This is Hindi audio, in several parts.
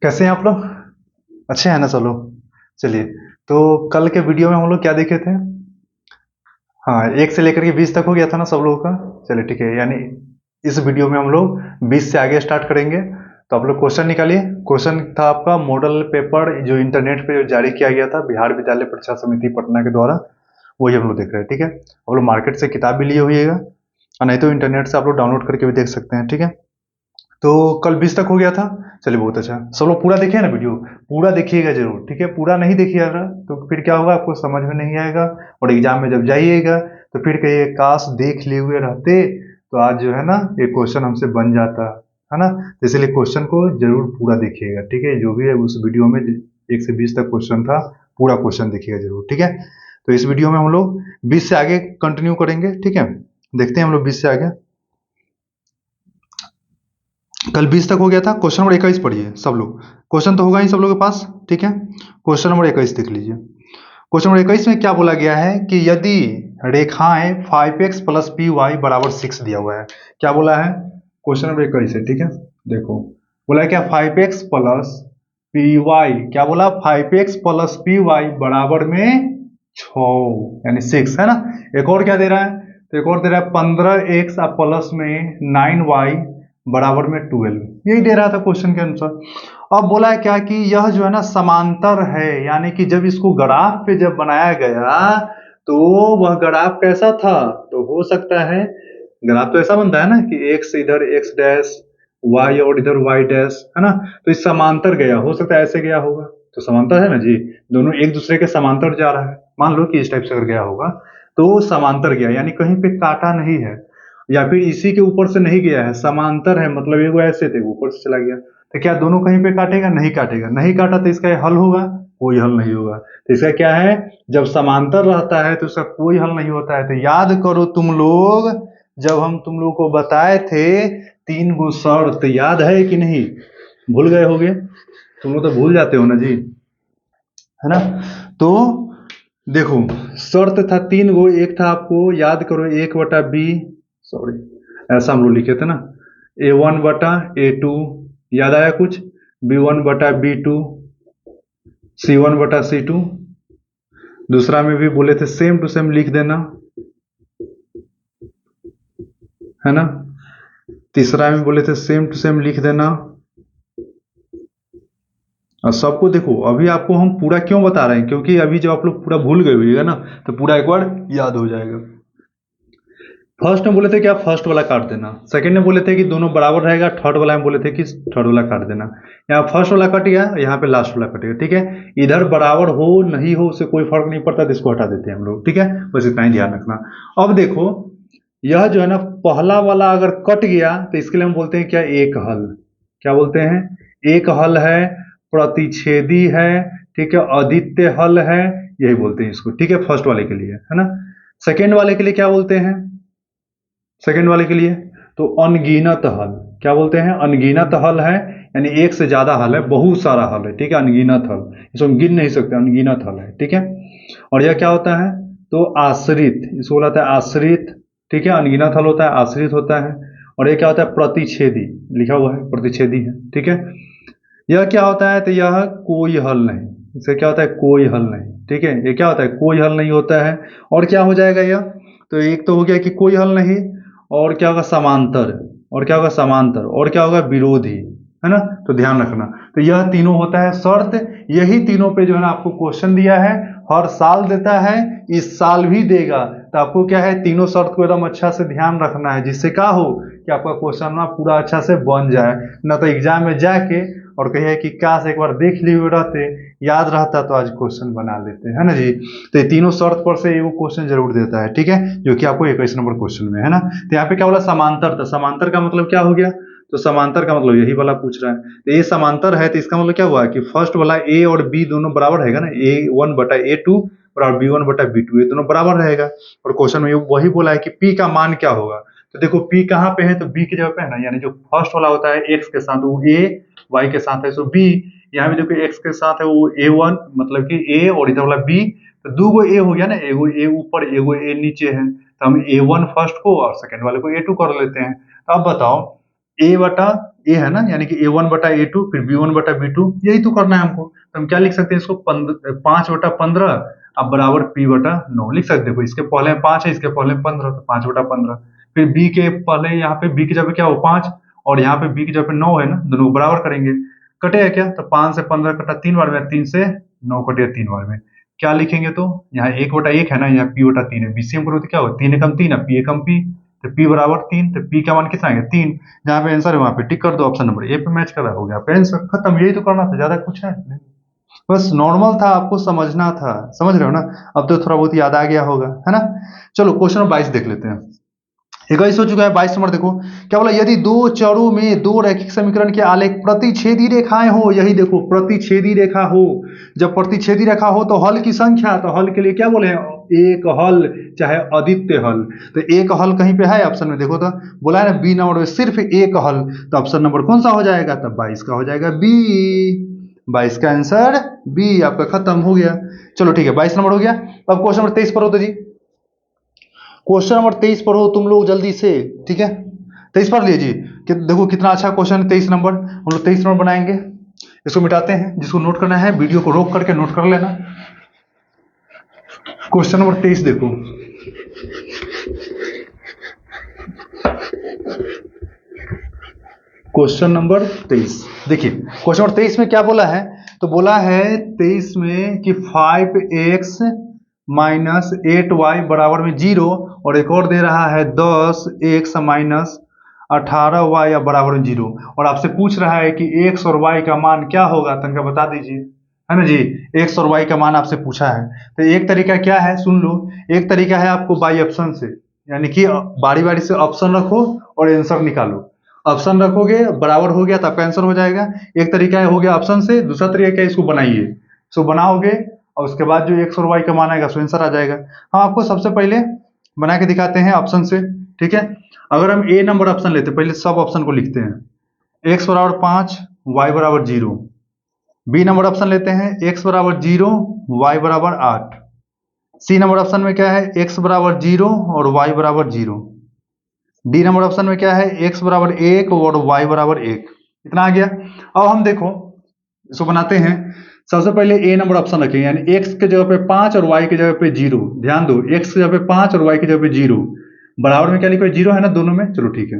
कैसे हैं आप लोग? अच्छे हैं ना सब लोग? चलिए, तो कल के वीडियो में हम लोग क्या देखे थे? हाँ, 1 से लेकर के 20 तक हो गया था ना सब लोगों का? चलिए ठीक है, यानी इस वीडियो में हम लोग 20 से आगे स्टार्ट करेंगे। तो आप लोग क्वेश्चन निकालिए। क्वेश्चन था आपका मॉडल पेपर जो इंटरनेट पे जो जारी किया गया था बिहार विद्यालय परीक्षा समिति पटना के द्वारा, वही हम लोग देख रहे हैं। ठीक है, आप लोग मार्केट से किताब भी लिए होइएगा और नहीं तो इंटरनेट से आप लोग डाउनलोड करके भी देख सकते हैं। ठीक है, तो कल 20 तक हो गया था। चलिए बहुत अच्छा, सब लोग पूरा देखिए ना वीडियो, पूरा देखिएगा जरूर। ठीक है, पूरा नहीं देखिएगा तो फिर क्या होगा, आपको समझ में नहीं आएगा और एग्जाम में जब जाइएगा तो फिर कहिए काश देख लिए हुए रहते तो आज जो है ना ये क्वेश्चन हमसे बन जाता, है ना। तो इसलिए क्वेश्चन को जरूर पूरा देखिएगा। ठीक है, जो भी है उस वीडियो में 1 से 20 तक क्वेश्चन था, पूरा क्वेश्चन देखिएगा जरूर। ठीक है, तो इस वीडियो में हम लोग 20 से आगे कंटिन्यू करेंगे। ठीक है, देखते हैं हम लोग 20 से आगे। कल 20 तक हो गया था। क्वेश्चन नंबर 21 पढ़िए सब लोग। क्वेश्चन तो होगा ही सब लोगों के पास। ठीक है, क्वेश्चन नंबर 21 देख लीजिए। क्वेश्चन नंबर 21 में क्या बोला गया है कि यदि रेखाएं 5x प्लस पी वाई बराबर 6 दिया हुआ है। क्या बोला है? क्वेश्चन नंबर 21 है। ठीक है, देखो बोला है क्या, 5x प्लस पी वाई, क्या बोला, 5x प्लस पी वाई बराबर में 6 यानी 6, है ना। एक और क्या दे रहा है, तो एक और दे रहा है 15x प्लस में 9y बराबर में 12। यही दे रहा था क्वेश्चन के अनुसार। अब बोला है क्या कि यह जो है ना समांतर है, यानी कि जब इसको ग्राफ पे जब बनाया गया तो वह ग्राफ कैसा था, तो हो सकता है ग्राफ तो ऐसा बनता है ना कि x इधर x डैश, y और इधर y डैश, है ना। तो इस समांतर गया, हो सकता है ऐसे गया होगा। तो समांतर है ना जी, दोनों एक दूसरे के समांतर जा रहा है। मान लो कि इस टाइप से अगर गया होगा तो समांतर गया, यानी कहीं पे काटा नहीं है या फिर इसी के ऊपर से नहीं गया है, समांतर है, मतलब एगो ऐसे थे ऊपर से चला गया। तो क्या दोनों कहीं पे काटेगा? नहीं काटेगा। नहीं काटा तो इसका हल होगा? कोई हल नहीं होगा। तो इसका क्या है, जब समांतर रहता है तो इसका कोई हल नहीं होता है। तो याद करो तुम लोग, जब हम तुम लोग को बताए थे 3 गो शर्त, याद है कि नहीं? भूल गए होगे? तुम लोग तो भूल जाते हो ना जी, है ना। तो देखो शर्त था 3 गो। एक था, आपको याद करो, 1/b, सॉरी ऐसा हम लोग लिखे थे ना, A1/A2, याद आया कुछ? B1/B2, C1/C2। दूसरा में भी बोले थे सेम टू सेम लिख देना, है ना। तीसरा में बोले थे सेम टू सेम लिख देना। और सबको देखो, अभी आपको हम पूरा क्यों बता रहे हैं, क्योंकि अभी जब आप लोग पूरा भूल गए होइएगा ना तो पूरा एक बार याद हो जाएगा। फर्स्ट में बोले थे क्या, फर्स्ट वाला काट देना। सेकंड में बोले थे कि दोनों बराबर रहेगा। थर्ड वाला में बोले थे कि थर्ड वाला काट देना। यहाँ फर्स्ट वाला कट गया, यहाँ पे लास्ट वाला कटेगा। ठीक है, इधर बराबर हो नहीं हो उससे कोई फर्क नहीं पड़ता, तो इसको हटा देते हैं हम लोग। ठीक है, बस इतना ही ध्यान रखना। अब देखो, यह जो है ना पहला वाला अगर कट गया तो इसके लिए हम बोलते हैं क्या, एक हल। क्या बोलते हैं? एक हल है, प्रतिच्छेदी है, ठीक है, अद्वितीय हल है, यही बोलते हैं इसको। ठीक है, फर्स्ट वाले के लिए, है ना। सेकेंड वाले के लिए क्या बोलते हैं? सेकंड वाले के लिए तो अनगिनत हल। क्या बोलते हैं? अनगिनत हल है, यानी एक से ज्यादा हल है, बहुत सारा हल है। ठीक है, अनगिनत हल, इसको हम गिन नहीं सकते, अनगिनत हल है। ठीक है, और यह क्या होता है, तो आश्रित, इसको बोलाता है आश्रित। ठीक है, अनगिनत हल होता है, आश्रित होता है। और यह क्या होता है, प्रतिच्छेदी, लिखा हुआ है प्रतिच्छेदी है। ठीक है, यह क्या होता है, तो यह कोई हल नहीं। इसे क्या होता है, कोई हल नहीं। ठीक है, ये क्या होता है, कोई हल नहीं होता है। और क्या हो जाएगा यह, तो एक तो हो गया कि कोई हल नहीं, और क्या होगा, समांतर, और क्या होगा, समांतर, और क्या होगा, विरोधी, है ना। तो ध्यान रखना, तो यह तीनों होता है शर्त। यही तीनों पे जो है ना आपको क्वेश्चन दिया है, हर साल देता है, इस साल भी देगा। तो आपको क्या है, तीनों शर्त को एकदम अच्छा से ध्यान रखना है, जिससे क्या हो कि आपका क्वेश्चन ना पूरा अच्छा से बन जाए, ना तो एग्जाम में जाके और कहिए कि काश एक बार देख लिए हुए रहते, याद रहता तो आज क्वेश्चन बना लेते, है ना जी। तो ये तीनों शर्त पर से एगो क्वेश्चन जरूर देता है। ठीक है, जो कि आपको 21 नंबर क्वेश्चन में है ना। तो यहाँ पे क्या बोला, समांतर। तो समांतर का मतलब क्या हो गया, तो समांतर का मतलब यही वाला पूछ रहा है। तो ये समांतर है, तो इसका मतलब क्या हुआ कि फर्स्ट वाला ए और बी दोनों बराबर रहेगा ना, A1/A2 और B1/B2, ये दोनों बराबर रहेगा। और क्वेश्चन में वही बोला है कि पी का मान क्या होगा। तो देखो पी कहाँ पे है, तो बी की जगह पे है ना, यानी जो फर्स्ट वाला होता है एक्स के साथ वो ए, वाई के साथ है सो बी। यहाँ भी देखो एक्स के साथ है वो A1, मतलब कि ए, और इधर वाला बी। तो दो गो ए हो गया ना, एगो ए ऊपर एगो ए नीचे है, तो हम A1 फर्स्ट को और सेकंड वाले को A2 कर लेते हैं। तो अब बताओ, ए बटा ए है ना, यानी कि A1 बटा A2, फिर B1 बटा B2, यही तो करना है हमको। तो हम क्या लिख सकते हैं इसको, 5 बटा 15 अब बराबर P बटा 9 लिख सकते हैं। देखो इसके पहले 5 है, इसके पहले 15, तो 5 बटा 15। फिर B के पहले यहाँ पे B की जगह क्या हो 5, और यहाँ पे B की जगह पे 9 है ना, दोनों को बराबर करेंगे। कटेगा क्या, तो 5 से 15 कटा 3 बार में, 3 से 9 कटेगा 3 बार में। क्या लिखेंगे, तो यहाँ 1 बटा 1 है ना, यहाँ P बटा 3 है। बीसीएम करो तो क्या हो, 3 एकम 3 है, P एकम P, तो P बराबर 3, तो P का मान कितना है 3। जहाँ पे आंसर है वहां पे टिक कर दो, ऑप्शन नंबर ए पे मैच कर रहा, हो गया आपका आंसर, खत्म। यही तो करना था, ज्यादा कुछ है नहीं। बस नॉर्मल था, आपको समझना था, समझ रहे हो ना। अब तो थोड़ा बहुत याद आ गया होगा, है ना। चलो क्वेश्चन नंबर 22 देख लेते हैं। 21 हो चुका है, 22 नंबर देखो क्या बोला, यदि दो चरों में दो रैखिक समीकरण के आलेख प्रतिच्छेदी रेखाएं हो, यही देखो प्रतिच्छेदी रेखा हो, जब प्रतिच्छेदी रेखा हो तो हल की संख्या, तो हल के लिए क्या बोले हैं, एक हल चाहे अद्वितीय हल। तो एक हल कहीं पे है ऑप्शन में, देखो तो बोला है ना बी नंबर में सिर्फ एक हल, तो ऑप्शन नंबर कौन सा हो जाएगा, तब 22 का हो जाएगा बी। 22 का आंसर बी आपका, खत्म हो गया। चलो ठीक है, 22 नंबर हो गया। अब क्वेश्चन नंबर 23 पर हो तो जी, क्वेश्चन नंबर 23 पढ़ो तुम लोग जल्दी से, ठीक है। 23 पढ़ लीजिए कि देखो कितना अच्छा क्वेश्चन है 23 नंबर। हम लोग 23 नंबर बनाएंगे, इसको मिटाते हैं। जिसको नोट करना है वीडियो को रोक करके नोट कर लेना। क्वेश्चन नंबर 23 देखो, क्वेश्चन नंबर 23 देखिए। क्वेश्चन नंबर 23 में क्या बोला है, तो बोला है 23 में कि 5x माइनस 8y बराबर में 0, और एक और दे रहा है 10x माइनस 18y बराबर में 0, और आपसे पूछ रहा है कि x और y का मान क्या होगा, तनका बता दीजिए, है ना जी। x और y का मान आपसे पूछा है। तो एक तरीका क्या है सुन लो, एक तरीका है आपको बाई ऑप्शन से, यानी कि बारी बारी से ऑप्शन रखो और आंसर निकालो। ऑप्शन रखोगे बराबर हो गया तो आपका आंसर हो जाएगा। एक तरीका हो गया ऑप्शन से, दूसरा तरीका क्या है, इसको बनाइए। इसको बनाओगे और उसके बाद जो एक्स और वाई का मान आएगा सो आंसर आ जाएगा। हम आपको सबसे पहले बना के दिखाते हैं ऑप्शन से, ठीक है। अगर हम ए नंबर ऑप्शन लेते हैं, पहले सब ऑप्शन को लिखते हैं। एक्स बराबर 5, वाई बराबर 0। बी नंबर ऑप्शन लेते हैं, एक्स बराबर 0, वाई बराबर 8। सी नंबर ऑप्शन में क्या है, एक्स बराबर 0 और वाई बराबर 0। डी नंबर ऑप्शन में क्या है, एक्स बराबर 1 और वाई बराबर 1। इतना आ गया। अब हम देखो इसको बनाते हैं। सबसे पहले ए नंबर ऑप्शन रखेंगे, यानी एक्स के जगह पे 5 और वाई की जगह पे 0। ध्यान दो, एक्स की जगह पे 5 और वाई की जगह पे 0, बराबर में क्या लिखो 0 है ना दोनों में। चलो ठीक है।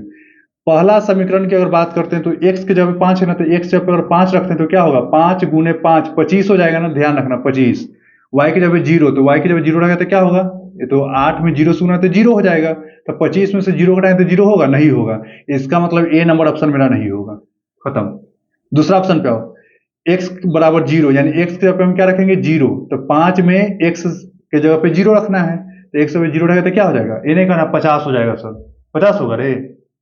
पहला समीकरण की अगर बात करते हैं तो एक्स की जगह पे 5 है ना, तो एक्स की जगह पे अगर 5 रखते हैं तो क्या होगा, 5 गुने 5 25 हो जाएगा ना, ध्यान रखना 25। वाई की जगह पे 0, तो वाई की जगह 0 रहेगा तो क्या होगा, ये तो 8 में 0 से गुना तो 0 हो जाएगा। तो 25 में से 0 घटाएं तो 0 होगा, नहीं होगा। इसका मतलब ए नंबर ऑप्शन मेरा नहीं होगा, खत्म। दूसरा ऑप्शन पे आओ, x बराबर 0, यानी x की जगह पे हम क्या रखेंगे 0, तो 5 में x के जगह पे 0 रखना है, तो x पे 0 रहेगा तो क्या हो जाएगा, ये नहीं कहना 50 हो जाएगा सर, 50 होगा रे,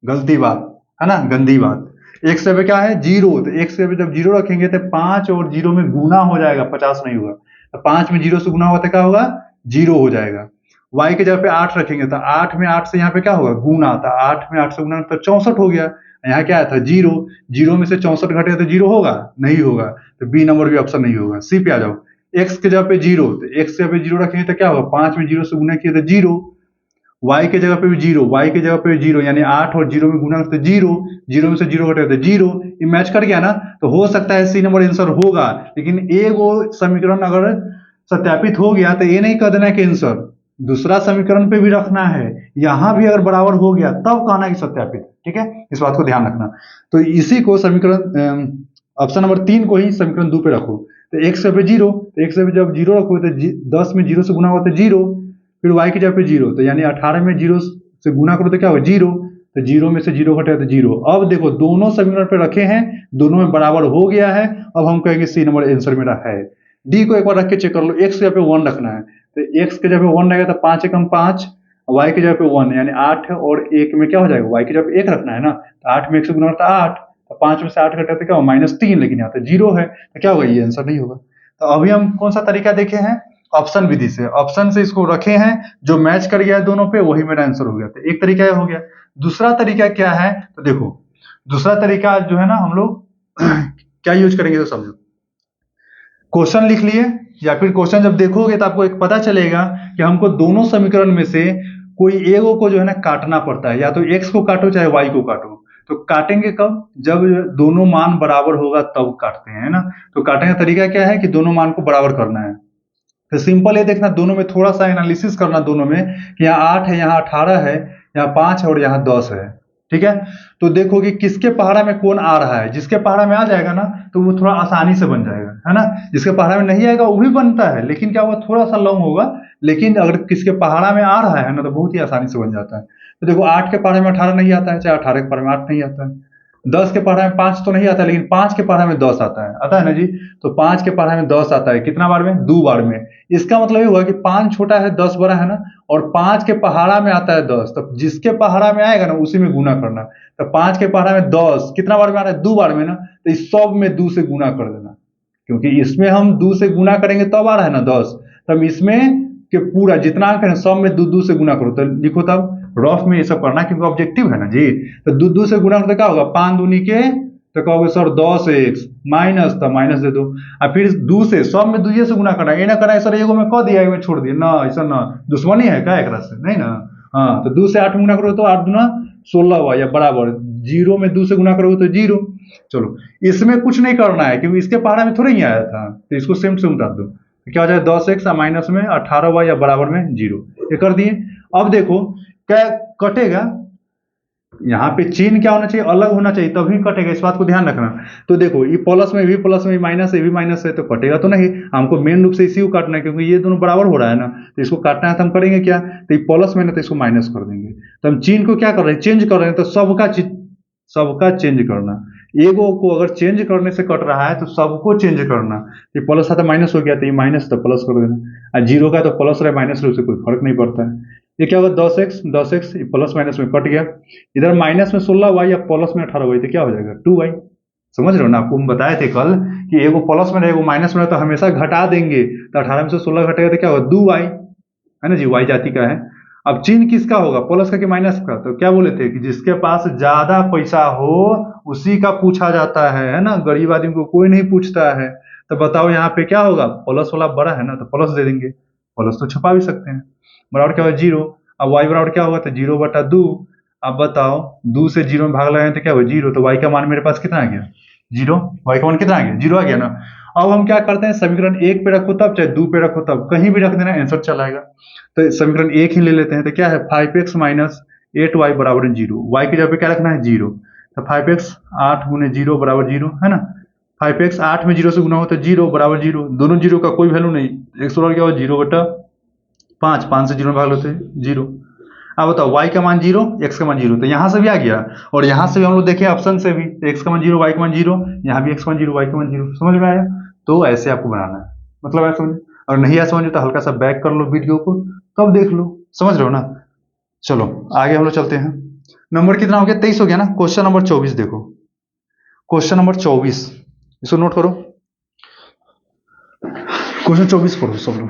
गलती बात है ना, गंदी बात। x पे क्या है 0, तो x पे जब 0 रखेंगे तो 5 और 0 में गुना हो जाएगा, 50 नहीं होगा। तो 5 में 0 से गुना हुआ तो क्या होगा, 0 हो जाएगा। y की जगह पे 8 रखेंगे तो 8 में 8 से यहाँ पे क्या होगा, गुना, तो 8 में 8 से गुना तो 64 हो गया। यहाँ क्या आया था 0, 0 में से 64 घटेगा तो 0 होगा, नहीं होगा। तो बी नंबर भी ऑप्शन नहीं होगा। सी पे आ जाओ, x की जगह पे 0, तो x की जगह पे 0 रखेंगे तो क्या होगा, 5 में 0 से गुना किया तो 0। y की जगह पे भी 0, y की जगह पे 0, यानी 8 और 0 में गुना तो 0, 0 में से 0 घटेगा तो 0। ये मैच कर गया ना, तो हो सकता है सी नंबर आंसर होगा, लेकिन ए वो समीकरण अगर सत्यापित हो गया तो ये नहीं कह देना कि आंसर, दूसरा समीकरण पे भी रखना है, यहां भी अगर बराबर हो गया तब कहना कि सत्यापित, ठीक है। इस बात को ध्यान रखना। तो इसी को समीकरण ऑप्शन नंबर 3 को ही समीकरण 2 पे रखो। तो x पे 0, तो x पे जब 0 रखो तो 10 में 0 से गुना हुआ तो 0, फिर y की जगह पे 0, तो यानी 18 में 0 से गुना करो तो क्या होगा 0, तो 0 में से 0 घटेगा तो 0। अब देखो दोनों समीकरण पे रखे हैं, दोनों में बराबर हो गया है। अब हम कहेंगे सी नंबर आंसर मेरा है। डी को एक बार रख के चेक कर लो, x की जगह पे 1 रखना है, तो x की जगह पे 1 रहेगा तो 5 एकम 5, y की जगह पे 1, यानी 8 और 1 में क्या हो जाएगा, y की जगह पे 1 रखना है ना, तो 8 में 1 से गुना होता है 8, तो 5 में से 8 घटा तो क्या होगा -3, लेकिन यहाँ तो 0 है, तो क्या होगा, ये आंसर नहीं होगा। तो अभी हम कौन सा तरीका देखे हैं, ऑप्शन विधि से, ऑप्शन से इसको रखे हैं, जो मैच कर गया है दोनों पे वही मेरा आंसर हो गया। तो एक तरीका हो गया। दूसरा तरीका क्या है, तो देखो दूसरा तरीका जो है ना, हम लोग क्या यूज करेंगे तो समझो। क्वेश्चन लिख लिए, या फिर क्वेश्चन जब देखोगे तो आपको एक पता चलेगा कि हमको दोनों समीकरण में से कोई एगो को जो है ना काटना पड़ता है, या तो x को काटो चाहे y को काटो। तो काटेंगे कब? जब दोनों मान बराबर होगा तब काटते हैं, है ना। तो काटने का तरीका क्या है कि दोनों मान को बराबर करना है। तो सिंपल ये देखना, दोनों में थोड़ा सा एनालिसिस करना, दोनों में कि यहाँ 8 है, यहाँ 18 है, यहाँ 5 है और यहाँ 10 है, ठीक है। तो देखो कि किसके पहाड़ा में कौन आ रहा है। जिसके पहाड़ा में आ जाएगा ना तो वो थोड़ा आसानी से बन जाएगा, है ना। जिसके पहाड़ा में नहीं आएगा वो भी बनता है, लेकिन क्या होगा, थोड़ा सा लॉन्ग होगा। लेकिन अगर किसके पहाड़ा में आ रहा है ना तो बहुत ही आसानी से बन जाता है। तो देखो 8 के पहाड़े में 18 नहीं आता है, चाहे 18 के पहाड़े में 8 नहीं आता है। 10 के पहाड़े में 5 तो नहीं आता है, लेकिन 5 के पहाड़े में 10 आता है ना जी। तो 5 के पहाड़े में 10 आता है, कितना बार में? 2 बार में। इसका मतलब ये हुआ कि 5 छोटा है 10 बड़ा है ना, और 5 के पहाड़ा में आता है 10, तो जिसके पहाड़ा में आएगा ना उसी में गुना करना। तो 5 के पहाड़ा में 10 कितना बार में आ रहा है? 2 बार में ना। तो इस सब में 2 से गुना कर देना, क्योंकि इसमें हम 2 से गुना करेंगे तब आ रहा है ना 10। तब इसमें के पूरा जितना अंक है ना सब में 2 से गुना करो। तो लिखो तब रफ में ये सब करना, क्योंकि ऑब्जेक्टिव है ना जी। तो 2 से गुना करते क्या होगा? 5 दूनी के, तो कहोगे सर 10x माइनस, तो माइनस दे दो। और फिर 2 से सब में 2 से गुना करना, ये ना करना सर एगो में कह दिया, एगो में छोड़ दिया ना, ऐसा ना दुश्मनी है क्या एक से? नहीं ना। हाँ, तो 2 से 8 गुना करो तो 8 दूना 16 हुआ, या बराबर 0 में 2 से गुना करोगे तो 0। चलो इसमें कुछ नहीं करना है, क्योंकि इसके पहाड़ा में थोड़ा ही आया था, तो इसको सेम से उतार दो। तो क्या हो जाए? 10x माइनस में 18 हुआ, या बराबर में 0। ये कर दिए। अब देखो क्या कटेगा, यहाँ पे चिन्ह क्या होना चाहिए? अलग होना चाहिए, तभी कटेगा, इस बात को ध्यान रखना। तो देखो ये प्लस में भी प्लस में माइनस है, भी माइनस है, तो कटेगा तो नहीं। हमको मेन रूप से इसी को काटना है, क्योंकि ये दोनों बराबर हो रहा है ना। तो इसको काटना है तो हम करेंगे क्या? तो ये प्लस में ना, तो इसको माइनस कर देंगे। तो हम चिन्ह को क्या कर रहे हैं? चेंज कर रहे हैं। तो सबका चेंज करना। एगो को अगर चेंज करने से कट रहा है तो सबको चेंज करना। ये प्लस था तो माइनस हो गया, तो ये माइनस तो प्लस कर देना। और 0 का तो प्लस रहे माइनस रहे, उससे कोई फर्क नहीं पड़ता है। ये क्या होगा? 10x प्लस माइनस में कट गया। इधर माइनस में 16 हुआ, या प्लस में 18 हुआ, तो क्या हो जाएगा? 2y। समझ रहे हो ना? आपको हम बताए थे कल कि एगो प्लस में रहेगा माइनस में, तो हमेशा घटा देंगे। तो 18 में से 16 घटेगा तो क्या होगा? 2y, है ना जी। y जाति का है। अब चिन्ह किसका होगा? प्लस का कि माइनस का? तो क्या बोले थे कि जिसके पास ज्यादा पैसा हो उसी का पूछा जाता है ना। गरीब आदमी को कोई नहीं पूछता है। तो बताओ यहाँ पे क्या होगा? प्लस वाला बड़ा है ना, तो प्लस दे देंगे। प्लस तो छुपा भी सकते हैं। बराबर क्या होगा? 0। अब y बराबर क्या होगा? तो 0/2। अब बताओ 2 से 0 में भाग लगाए तो क्या होगा? 0। तो y का मान मेरे पास कितना आ गया? 0। y का मान कितना आ गया? 0 आ गया ना। अब हम क्या करते हैं? समीकरण 1 पे रखो तब, चाहे 2 पे रखो तब, कहीं भी रख देना, आंसर चला आएगा। तो समीकरण 1 ही ले लेते हैं। तो क्या है? 5x माइनस 8y बराबर 0। y की जगह पे क्या रखना है? 0। तो 5x 8 गुने 0 बराबर 0, है ना। 5x 8 में 0 से गुना हो तो 0 बराबर 0। दोनों 0 का कोई वैल्यू नहीं। x बराबर क्या हो? 0/5। 5 से 0 में भाग लेते हैं 0। अब बताओ y का मान 0, x का मान 0, तो यहाँ से भी आ गया। और यहाँ से भी हम लोग देखें ऑप्शन से भी, तो x का मान 0, y का मान 0, यहाँ भी x का मान 0, y का मान 0। समझ में आया? तो ऐसे आपको बनाना है, मतलब ऐसा समझ। और नहीं ऐसा समझे तो हल्का सा बैक कर लो वीडियो को, तब देख लो। समझ रहे हो ना? चलो आगे हम लोग चलते हैं। नंबर कितना हो गया? 23 हो गया ना। क्वेश्चन नंबर 24 देखो। क्वेश्चन नंबर 24, इसको नोट करो। क्वेश्चन 24 पढ़ो सब लोग।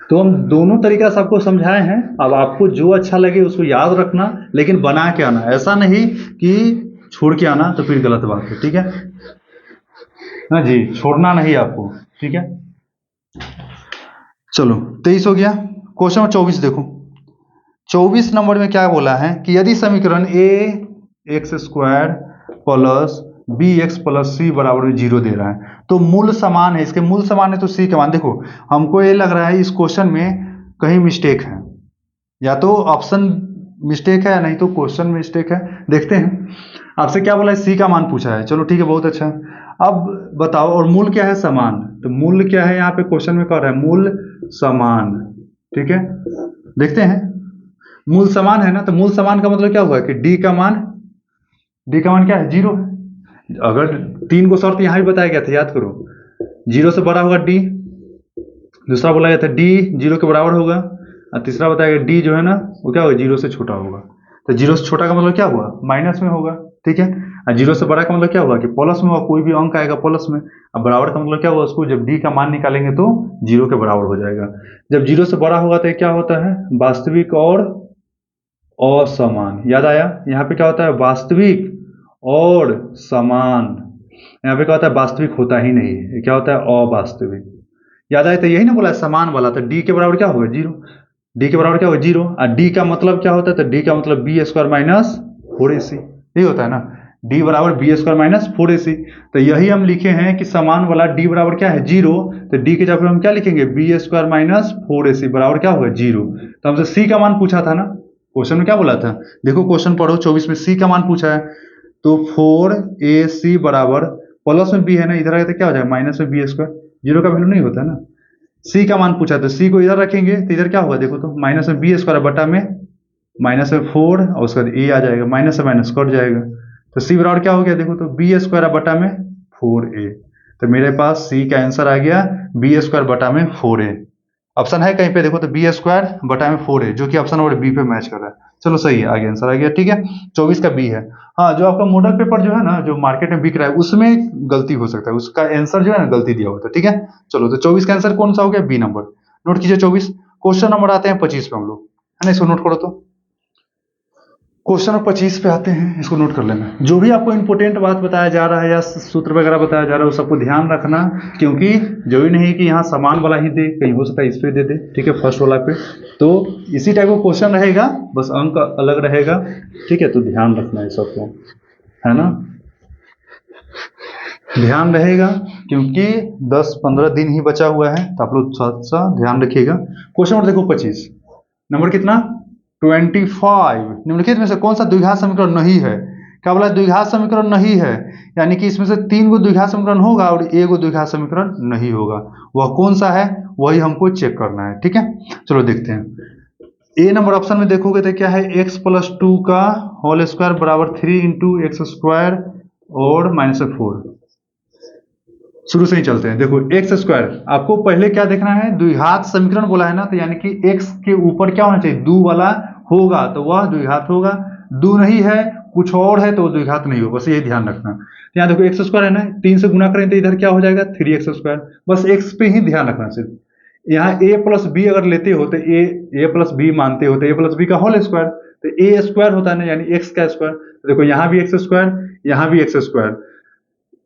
तो हम दोनों तरीका से आपको समझाए हैं। अब आपको जो अच्छा लगे उसको याद रखना, लेकिन बना के आना। ऐसा नहीं कि छोड़ के आना, तो फिर गलत बात है, ठीक है ना जी। छोड़ना नहीं आपको, ठीक है। चलो 23 हो गया। क्वेश्चन नंबर 24 देखो। 24 नंबर में क्या बोला है कि यदि समीकरण a x² plus bx plus c बराबर 0 दे रहा है, तो मूल समान है। इसके मूल समान है तो c के मान देखो। हमको ये लग रहा है इस क्वेश्चन में कहीं मिस्टेक है, या तो ऑप्शन मिस्टेक है, नहीं तो क्वेश्चन मिस्टेक है। देखते हैं। आपसे क्या बोला है? c का मान पूछा है। चलो ठीक है, बहुत अच्छा। अब बताओ, और मूल क्या है? समान। तो मूल क्या है यहाँ पे क्वेश्चन में कह रहा है? मूल समान, ठीक है। देखते हैं। मूल समान है ना, तो मूल समान का मतलब क्या हुआ कि d का मान क्या है? 0 है। अगर 3 को शर्त यहाँ भी बताया गया था, याद करो। 0 से बड़ा होगा d, दूसरा बोला गया था d 0 के बराबर होगा, और तीसरा बताया गया d जो है ना वो क्या होगा? 0 से छोटा होगा। तो 0 से छोटा का मतलब क्या हुआ? माइनस में होगा, ठीक है। और 0 से बड़ा का मतलब क्या हुआ कि प्लस में होगा। कोई भी अंक आएगा प्लस में। अब बराबर का मतलब क्या हुआ? उसको जब d का मान निकालेंगे तो 0 के बराबर हो जाएगा। जब 0 से बड़ा होगा तो क्या होता है? वास्तविक और असमान। याद आया? यहाँ पे क्या होता है? वास्तविक और समान। यहाँ पे क्या होता है? वास्तविक होता ही नहीं है, क्या होता है? अवास्तविक। याद आया? तो यही ना बोला है समान वाला। तो d के बराबर क्या होगा? 0। d के बराबर क्या होगा? 0। और d का मतलब क्या होता है? तो d का मतलब b² माइनस फोर ए सी, यही होता है ना, डी बराबर बी स्क्वायर माइनस फोर ए सी। तो यही हम लिखे हैं कि समान वाला डी बराबर क्या है, जीरो। तो डी के जगह पे हम क्या लिखेंगे, बी स्क्वायर माइनस फोर ए सी बराबर क्या होगा, जीरो। तो हमसे सी का मान पूछा था ना, क्वेश्चन में क्या बोला था, देखो क्वेश्चन पढ़ो 24 में सी का मान पूछा है। तो फोर ए सी बराबर प्लस में बी है ना, इधर आए तो क्या हो जाएगा, माइनस में बी स्क्वायर, जीरो का वैल्यू नहीं होता है ना। सी का मान पूछा तो सी को इधर रखेंगे तो इधर क्या होगा, देखो तो माइनस में बी स्क्वायर बटा में माइनस में फोर और उसके बाद ए आ जाएगा, माइनस से माइनस कट जाएगा। तो सी बराबर क्या हो गया, देखो तो बी स्क्वायर बटा में फोर ए। तो मेरे पास सी का आंसर आ गया बी स्क्वायर बटा में फोर ए। ऑप्शन है कहीं पे देखो तो बी स्क्वायर बटा में फोर ए, जो कि ऑप्शन नंबर बी पे मैच कर रहा है। चलो सही है, आगे आंसर आ गया, ठीक है। 24 का बी है। हाँ, जो आपका मॉडल पेपर जो है ना, जो मार्केट में बिक रहा है, उसमें गलती हो सकता है, उसका आंसर जो है ना गलती दिया होता है, ठीक है। चलो, तो 24 का आंसर कौन सा हो गया, बी नंबर। नोट कीजिए 24। क्वेश्चन नंबर आते हैं 25 पे हम लोग, है ना, इसको नोट करो। तो क्वेश्चन नंबर 25 पे आते हैं, इसको नोट कर लेना। जो भी आपको इंपॉर्टेंट बात बताया जा रहा है या सूत्र वगैरह बताया जा रहा है, वो सबको ध्यान रखना, क्योंकि जरूरी नहीं कि यहाँ समान वाला ही दे, कहीं हो सकता है इस पे दे दे, ठीक है, फर्स्ट वाला पे। तो इसी टाइप का क्वेश्चन रहेगा, बस अंक अलग रहेगा, ठीक है। तो ध्यान रखना है सबको, है ना, ध्यान रहेगा, क्योंकि 10-15 दिन ही बचा हुआ है, तो आप लोग थोड़ा सा ध्यान रखिएगा। क्वेश्चन नंबर देखो 25, नंबर कितना, 25। निम्नलिखित में से कौन सा द्विघात समीकरण नहीं है। क्या बोला, द्विघात समीकरण नहीं है, यानी कि इसमें से 3 गो द्विघात समीकरण होगा और 1 गो द्विघात समीकरण नहीं होगा। वह कौन सा है, वही हमको चेक करना है, ठीक है। चलो देखते हैं। ए नंबर ऑप्शन में देखोगे तो क्या है, x प्लस टू का होल स्क्वायर बराबर 3 इंटू एक्स स्क्वायर और माइनस 4। शुरू से ही चलते हैं। देखो एक्स स्क्वायर, आपको पहले क्या देखना है, द्विघात समीकरण बोला है ना, तो यानी कि एक्स के ऊपर क्या होना चाहिए, दो वाला होगा तो वह द्विघात होगा, दो नहीं है कुछ और है तो वो द्विघात नहीं होगा, बस ये ध्यान रखना। तो यहाँ देखो एक्स स्क्वायर है ना, 3 से गुना करें तो इधर क्या हो जाएगा, 3x स्क्वायर। बस एक्स पे ही ध्यान रखना सिर्फ। यहाँ ए प्लस बी अगर लेते हो तो ए प्लस बी मानते हो तो ए प्लस बी का होल स्क्वायर, तो ए स्क्वायर होता है ना, यानी एक्स का स्क्वायर। तो देखो यहाँ भी एक्स स्क्वायर, यहाँ भी एक्स स्क्वायर,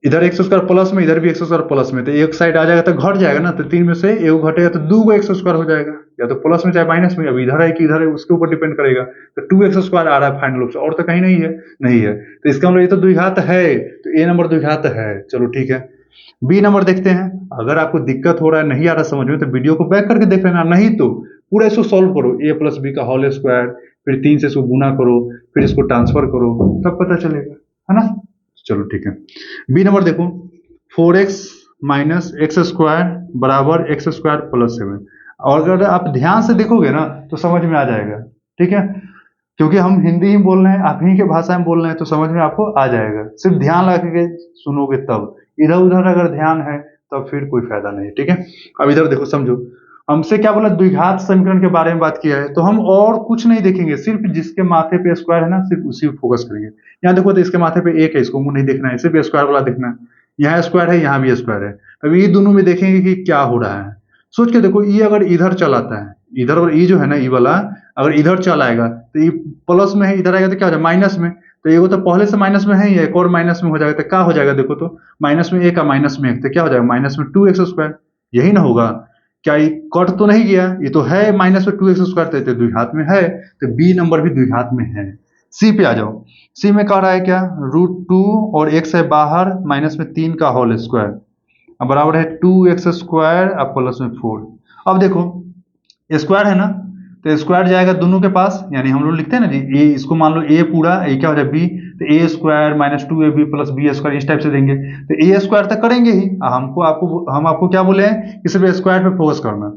इधर एक्स स्क्वायर प्लस में, इधर भी एक्स स्क्वायर प्लस में, तो एक साइड आ जाएगा तो घट जाएगा ना, तो 3 में से एक घटेगा तो 2 एक्स स्क्वायर हो जाएगा, या तो प्लस में चाहे माइनस में, अब इधर है कि इधर है उसके ऊपर डिपेंड करेगा। तो 2x स्क्वायर आ रहा है फाइनल रूप से, और तो कहीं नहीं है, नहीं है, तो इसका मतलब ये तो द्विघात है, तो ए नंबर द्विघात है। चलो ठीक है, बी नंबर देखते हैं। अगर आपको दिक्कत हो रहा है, नहीं आ रहा समझ में, तो वीडियो को बैक करके देख लेना, नहीं तो पूरा इसको सॉल्व करो, ए प्लस बी का होल स्क्वायर, फिर 3 से इसको गुना करो, फिर इसको ट्रांसफर करो, तब पता चलेगा, है ना। चलो ठीक है, बी नंबर देखो, 4x माइनस एक्स स्क्वायर बराबर एक्स स्क्वायर प्लस 7। और अगर आप ध्यान से देखोगे ना तो समझ में आ जाएगा, ठीक है, क्योंकि हम हिंदी ही बोल रहे हैं, आप ही के भाषा में बोल रहे हैं, तो समझ में आपको आ जाएगा। सिर्फ ध्यान लगा के सुनोगे तब, इधर उधर अगर ध्यान है तब फिर कोई फायदा नहीं, ठीक है। अब इधर देखो, समझो, हमसे क्या बोला, द्विघात समीकरण के बारे में बात किया है, तो हम और कुछ नहीं देखेंगे, सिर्फ जिसके माथे पे स्क्वायर है ना, सिर्फ उसी पे फोकस करेंगे। यहाँ देखो तो इसके माथे पे एक है, इसको मुंह नहीं देखना है, सिर्फ स्क्वायर वाला देखना है। यहाँ स्क्वायर है, यहाँ भी स्क्वायर है, अब ये दोनों में देखेंगे कि क्या हो रहा है। सोच के देखो, ये अगर इधर चल आता है, इधर और ये जो है ना, ये वाला अगर इधर चल आएगा तो ये प्लस में है, इधर आएगा तो क्या हो जाएगा, माइनस में। तो ये तो पहले से माइनस में है ही, एक और माइनस में हो जाएगा, तो क्या हो जाएगा, देखो तो माइनस में एक का माइनस में एक, तो क्या हो जाएगा, माइनस में 2x स्क्वायर, यही ना होगा। क्या ये कट तो नहीं गया, ये तो है माइनस में 2x स्क्वायर, तो द्विघात में है, तो बी नंबर भी द्विघात में है। सी पे आ जाओ, सी में कह रहा है क्या, √2 और x है बाहर, माइनस में 3 का होल स्क्वायर, अब बराबर है 2x स्क्वायर अब प्लस में 4। अब देखो स्क्वायर है ना, तो स्क्वायर जाएगा दोनों के पास, यानी हम लोग लिखते हैं ना जी, ए इसको मान लो ए पूरा, ए क्या हो जाए बी, तो A square minus 2ab plus B square, इस टाइप से देंगे। तो ए स्क्वायर तक करेंगे ही, हम आपको क्या बोले हैं कि सिर्फ स्क्वायर पे फोकस करना।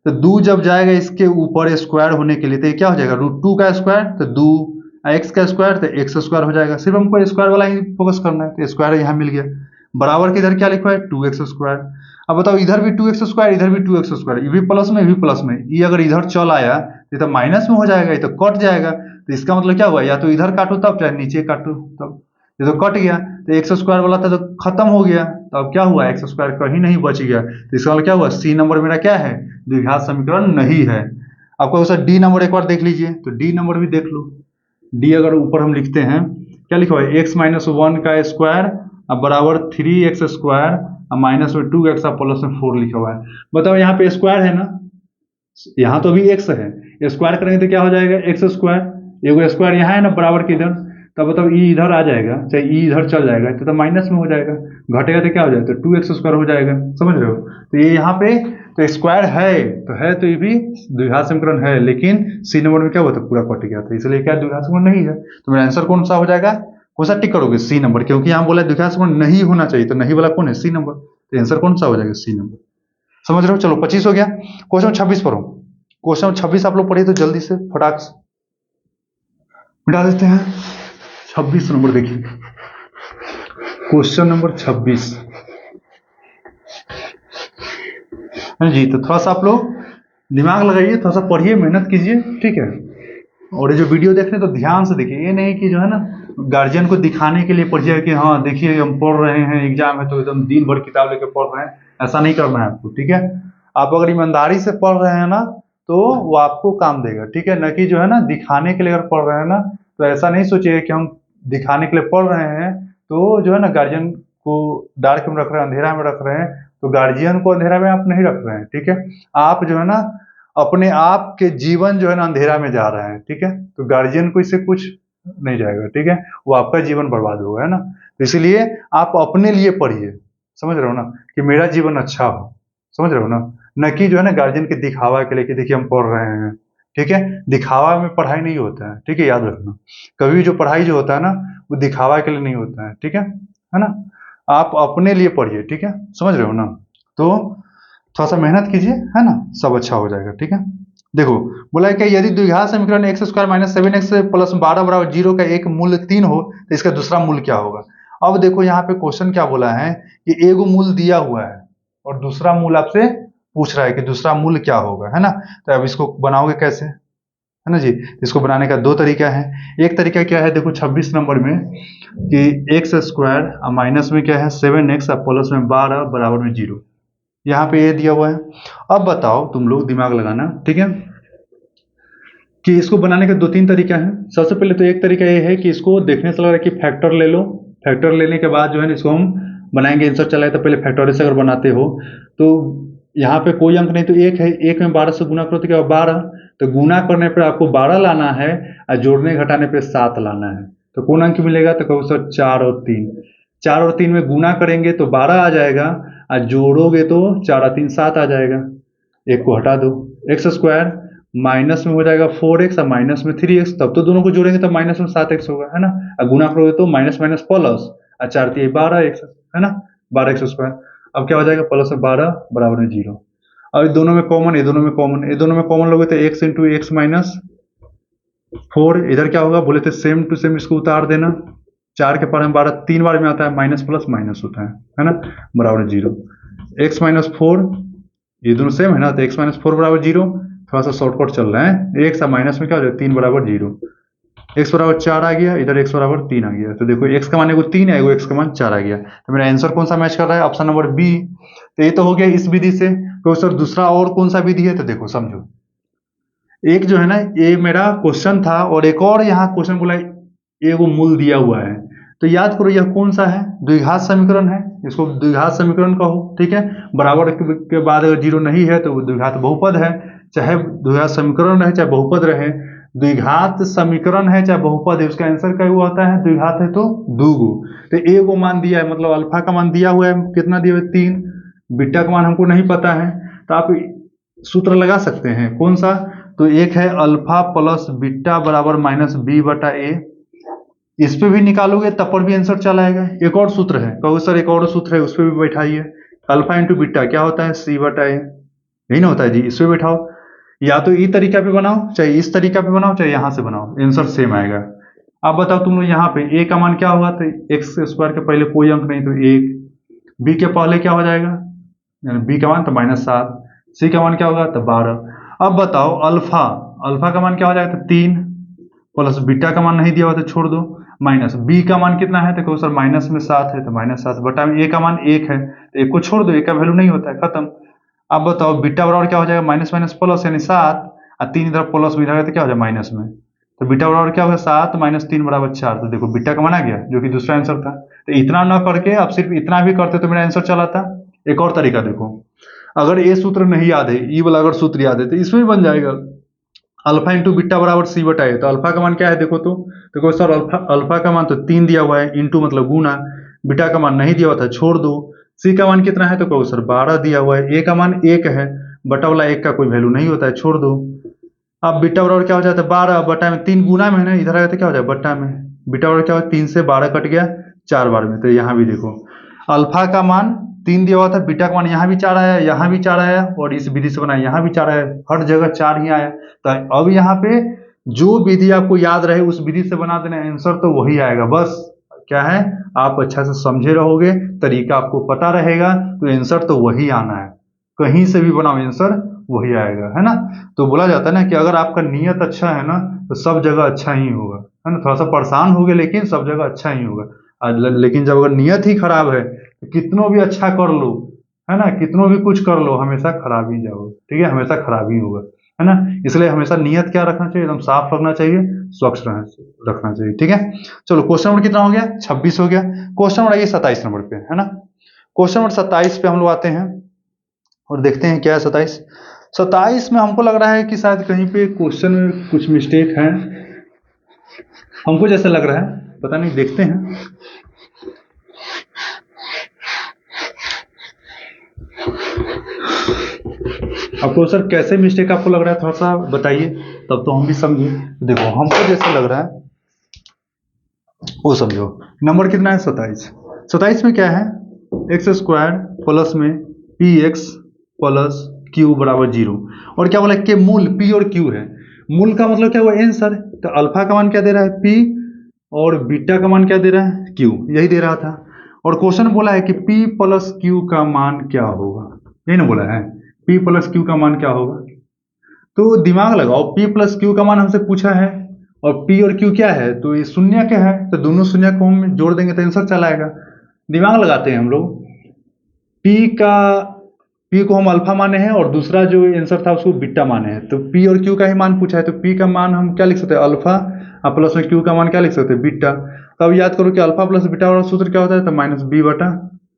तो 2 जब जाएगा इसके ऊपर स्क्वायर होने के लिए, तो ये क्या हो जाएगा, √2 का स्क्वायर, तो 2 एक्स का स्क्वायर, तो एक्स स्क्वायर हो जाएगा। सिर्फ हमको स्क्वायर वाला ही फोकस करना है, तो स्क्वायर यहाँ मिल गया। बराबर के इधर क्या लिखा है, 2x स्क्वायर। अब बताओ, इधर भी 2x स्क्वायर, इधर भी 2x स्क्वायर, ये भी प्लस में, ये भी प्लस में, ये अगर इधर चल आया ये तो माइनस में हो जाएगा, ये तो कट जाएगा। तो इसका मतलब क्या हुआ, या तो इधर काटो तब, चाहे नीचे काटो तब, ये तो कट गया, तो एक्स स्क्वायर वाला था तो खत्म हो गया, तो अब क्या हुआ, एक्स स्क्वायर कहीं नहीं बच गया, तो इसका मतलब क्या हुआ, सी नंबर मेरा क्या है, द्विघात समीकरण नहीं है। आपको सर डी नंबर एक बार देख लीजिए, तो डी नंबर भी देख लो। डी अगर ऊपर हम लिखते हैं, क्या लिखा हुआ है, एक्स माइनस 1 का स्क्वायर अब बराबर 3x स्क्वायर अब माइनस में 2x प्लस में 4 लिखा हुआ है। बताओ यहाँ पे स्क्वायर है ना, यहाँ तो भी x है, स्क्वायर करेंगे तो क्या हो जाएगा, एक्स स्क्वायर, एगो स्क्वायर यहाँ है ना बराबर के इधर, तब मतलब ई इधर आ जाएगा, चाहे ई इधर चल जाएगा तो माइनस में हो जाएगा, घटेगा तो क्या हो जाएगा, तो 2x² हो जाएगा। समझ रहे हो? तो ये यहाँ पे तो स्क्वायर है तो ये भी द्विघात समीकरण है, लेकिन सी नंबर में क्या हुआ था, पूरा कट गया था, इसलिए क्या द्विघात समीकरण नहीं है। तो मेरा आंसर कौन सा हो जाएगा, कौन सा टिक करोगे, सी नंबर, क्योंकि यहाँ बोला द्विघात समीकरण नहीं होना चाहिए, तो नहीं वाला कौन है, सी नंबर। तो आंसर कौन सा हो जाएगा, सी नंबर। समझ रहे हो? चलो 25 हो गया। क्वेश्चन 26 पढ़ो। क्वेश्चन 26 आप लोग पढ़िए तो जल्दी से फटाक से मिटा देते हैं। 26 नंबर देखिए, क्वेश्चन नंबर 26 जी। तो थोड़ा सा आप लोग दिमाग लगाइए, थोड़ा सा पढ़िए, मेहनत कीजिए, ठीक है। और ये जो वीडियो देख रहे हैं तो ध्यान से देखिए, ये नहीं कि जो है ना गार्जियन को दिखाने के लिए पढ़िए कि हाँ देखिए हम पढ़ रहे हैं, एग्जाम है तो एकदम दिन भर किताब लेकर पढ़ रहे हैं, ऐसा नहीं करना है आपको, ठीक है। आप अगर ईमानदारी से पढ़ रहे हैं ना तो वो आपको काम देगा, ठीक है। न कि जो है ना दिखाने के लिए अगर पढ़ रहे हैं ना, तो ऐसा नहीं सोचिए कि हम दिखाने के लिए पढ़ रहे हैं तो जो है ना गार्जियन को डार्क में रख रहे हैं, अंधेरा में रख रहे हैं, तो गार्जियन को अंधेरा में आप नहीं रख रहे हैं, ठीक है। आप जो है ना अपने आप के जीवन जो है ना अंधेरा में जा रहे हैं, ठीक है। तो गार्जियन को इससे कुछ नहीं जाएगा, ठीक है, वो आपका जीवन बर्बाद होगा, है ना। तो इसलिए आप अपने लिए पढ़िए, समझ रहे हो ना, कि मेरा जीवन अच्छा हो, समझ रहे हो ना, न कि जो है ना गार्जियन के दिखावा के लिए कि देखिए हम पढ़ रहे हैं, ठीक है। दिखावा में पढ़ाई नहीं होता है, ठीक है, याद रखना। कभी जो पढ़ाई जो होता है ना वो दिखावा के लिए नहीं होता है, ठीक है ना। आप अपने लिए पढ़िए, ठीक है, समझ रहे हो ना। तो थोड़ा सा मेहनत कीजिए, है ना, सब अच्छा हो जाएगा, ठीक है। देखो बोला है कि यदि द्विघात समीकरण x² - 7x + 12 = 0 का एक मूल्य 3 हो तो इसका दूसरा मूल्य क्या होगा। अब देखो यहाँ पे क्वेश्चन क्या बोला है कि एगो मूल्य दिया हुआ है और दूसरा मूल्य आपसे पूछ रहा है कि दूसरा मूल्य क्या होगा, है ना। तो अब इसको बनाओगे कैसे, है ना जी। इसको बनाने का दो तरीका है। एक तरीका क्या है, देखो 26 नंबर में कि x² माइनस में क्या है 7x प्लस में 12 बराबर में 0, यहाँ पे ये दिया हुआ है। अब बताओ तुम लोग दिमाग लगाना, ठीक है, कि इसको बनाने के 2-3 तरीका है। सबसे पहले तो एक तरीका ये है कि इसको देखने से लग रहा है कि फैक्टर ले लो, फैक्टर लेने के बाद जो है ना इसको हम बनाएंगे, आंसर चलाए तो पहले फैक्टोरियल से अगर बनाते हो तो यहाँ पे कोई अंक नहीं तो एक है, एक में 12 से गुना करो तो क्या 12, तो गुना करने पर आपको 12 लाना है और जोड़ने घटाने पर 7 लाना है। तो कौन अंक मिलेगा, तो कहो सर 4 और 3, 4 और 3 में गुना करेंगे तो 12 आ जाएगा और जोड़ोगे तो 4 और 3 7 आ जाएगा। एक को हटा दो, x² माइनस में हो जाएगा 4x और माइनस में 3x, तब तो दोनों को जोड़ेंगे तो माइनस में 7x होगा, है ना। और गुना करोगे तो माइनस माइनस प्लस और 4 × 12x, है ना, 12x²। अब क्या हो जाएगा, प्लस में 12 बराबर में 0। अब दोनों में कॉमन, ये दोनों में कॉमन, ये दोनों में कॉमन लोगे तो x × x - 4, इधर क्या होगा, बोले थे सेम टू सेम इसको उतार देना, 4 के पावर में 12 3 बार में आता है, माइनस प्लस माइनस होता है ना, बराबर 0। x - 4, ये दोनों सेम है ना, तो x - 4 बराबर 0। थोड़ा सा शॉर्टकट चल रहा है, x माइनस में क्या हो जाएगा 3 बराबर 0, x बराबर 4 आ गया, इधर x बराबर 3 आ गया। तो देखो x का मान एगो 3 है, एगो x का मान 4 आ गया। तो मेरा आंसर कौन सा मैच कर रहा है, ऑप्शन नंबर बी। तो ये तो हो गया इस विधि से। तो सर दूसरा और कौन सा विधि है, तो देखो समझो, एक जो है ना ये मेरा क्वेश्चन था और एक और यहाँ क्वेश्चन बोला एगो मूल दिया हुआ है, तो याद करो यह कौन सा है, द्विघात समीकरण है, इसको द्विघात समीकरण कहो, ठीक है। बराबर के बाद अगर 0 नहीं है तो वो द्विघात बहुपद है, चाहे द्विघात समीकरण रहे चाहे बहुपद रहे, द्विघात समीकरण है चाहे बहुपद है, उसका आंसर क्या हुआ होता है, द्विघात है तो दूगो। तो ए को मान दिया है, मतलब अल्फा का मान दिया हुआ है, कितना दिया हुआ है 3, बीटा का मान हमको नहीं पता है, तो आप सूत्र लगा सकते हैं, कौन सा, तो एक है अल्फा प्लस बीटा बराबर -b/a, इस पे भी निकालोगे तब पर भी आंसर चला आएगा। एक और सूत्र है, कहो सर एक और सूत्र है, उस पर भी बैठाइए, अल्फा इंटू बीटा क्या होता है c/a, यही ना होता है जी, इस पे बैठाओ, या तो इस तरीका पे बनाओ, चाहे इस तरीका पे बनाओ, चाहे यहां से बनाओ, आंसर सेम आएगा। अब बताओ तुम लोग यहाँ पे a का मान क्या होगा, तो x² के पहले कोई अंक नहीं तो 1, b के पहले क्या हो जाएगा, यानी b का मान तो -7, c का मान क्या होगा तो 12। अब बताओ अल्फा, अल्फा का मान क्या हो जाएगा, तो 3, प्लस बीटा का मान नहीं दिया हुआ तो छोड़ दो, माइनस बी का मान कितना है, तो कहो सर माइनस में 7 है, तो -7 बटा में ए का मान 1 है, तो 1 को छोड़ दो, 1 का वैल्यू नहीं होता है, खत्म। अब बताओ बीटा बराबर क्या हो जाएगा, माइनस माइनस प्लस यानी 7, और 3 इधर प्लस में इधर तो क्या हो जाएगा माइनस में, तो बीटा बराबर क्या होगा 7 - 3 = 4, तो देखो बीटा का मान आ गया जो कि दूसरा आंसर था। तो इतना ना करके आप सिर्फ इतना भी करते तो मेरा आंसर चला था। एक और तरीका देखो, अगर ये सूत्र नहीं याद है, ई वाला अगर सूत्र याद है तो इसमें भी बन जाएगा, अल्फा इंटू बीटा बराबर सी बटा ए। तो अल्फा का मान क्या है देखो सर, अल्फा का मान तो 3 दिया हुआ है, इंटू मतलब गुना, बीटा का मान नहीं दिया हुआ था, छोड़ दो। सी का मान कितना है तो कहो सर 12 दिया हुआ है, ए का मान 1 है, बटा वाला 1 का कोई वैल्यू नहीं होता है, छोड़ दो। अब बीटा बराबर क्या हो जाता है 12 बटा में 3 गुना में है ना, इधर आया तो क्या हो जाए बटा में। बीटा बराबर क्या हो 3 से 12 कट गया 4 बार में। तो यहाँ भी देखो अल्फा का मान 3 दिया हुआ था, बीटा का मान यहाँ भी 4 आया, यहाँ भी 4 आया, और इस विधि से बनाया यहाँ भी 4 आया, हर जगह 4 ही आया। तो अब यहाँ पे जो विधि आपको याद रहे उस विधि से बना देना, आंसर तो वही आएगा। बस क्या है, आप अच्छा से समझे रहोगे, तरीका आपको पता रहेगा, तो आंसर तो वही आना है। कहीं से भी बनाओ आंसर वही आएगा, है ना। तो बोला जाता है ना कि अगर आपका नियत अच्छा है ना तो सब जगह अच्छा ही होगा, है ना। थोड़ा सा परेशान होगे लेकिन सब जगह अच्छा ही होगा। लेकिन जब अगर नियत ही खराब है तो कितनों भी अच्छा कर लो, है ना, कितनों भी कुछ कर लो, हमेशा खराब ही जाओगे, ठीक है, हमेशा खराब ही होगा, है ना। इसलिए हमेशा नियत क्या रखना चाहिए, एकदम साफ रखना चाहिए, स्वच्छ रखना चाहिए, ठीक है। चलो क्वेश्चन नंबर कितना हो गया, 26 हो गया। क्वेश्चन नंबर आइए 27 नंबर पे, है ना। क्वेश्चन नंबर 27 पे हम लोग आते हैं और देखते हैं क्या है 27 में हमको लग रहा है कि शायद कहीं पे क्वेश्चन में कुछ मिस्टेक है, हमको जैसा लग रहा है, पता नहीं, देखते हैं। आपको सर कैसे मिस्टेक आपको लग रहा है, थोड़ा सा बताइए, तब तो हम भी समझे। देखो हमको जैसा लग रहा है वो समझो। नंबर कितना है 27 में क्या है, एक्स स्क्वायर प्लस में पी एक्स प्लस क्यू बराबर 0। और क्या बोला कि मूल पी और क्यू है। मूल का मतलब क्या हुआ आंसर, तो अल्फा का मान क्या दे रहा है पी, और बीटा का मान क्या दे रहा है क्यू, यही दे रहा था। और क्वेश्चन बोला है कि पी प्लस क्यू का मान क्या होगा, यही ना बोला है, पी प्लस क्यू का मान क्या होगा। तो दिमाग लगाओ, पी प्लस क्यू का मान हमसे पूछा है, और पी और क्यू क्या है, तो ये शून्य क्या है, तो दोनों शून्य को हम जोड़ देंगे तो आंसर चला आएगा। दिमाग लगाते हैं हम लोग। पी को हम अल्फा माने हैं और दूसरा जो आंसर था उसको बीटा माने हैं, तो पी और क्यू का ही मान पूछा है, तो पी का मान हम क्या लिख सकते हैं अल्फा, और प्लस में क्यू का मान क्या लिख सकते हैं बीटा। तो अब याद करो कि अल्फा प्लस बीटा वाला सूत्र क्या होता है, तो माइनस बी बटा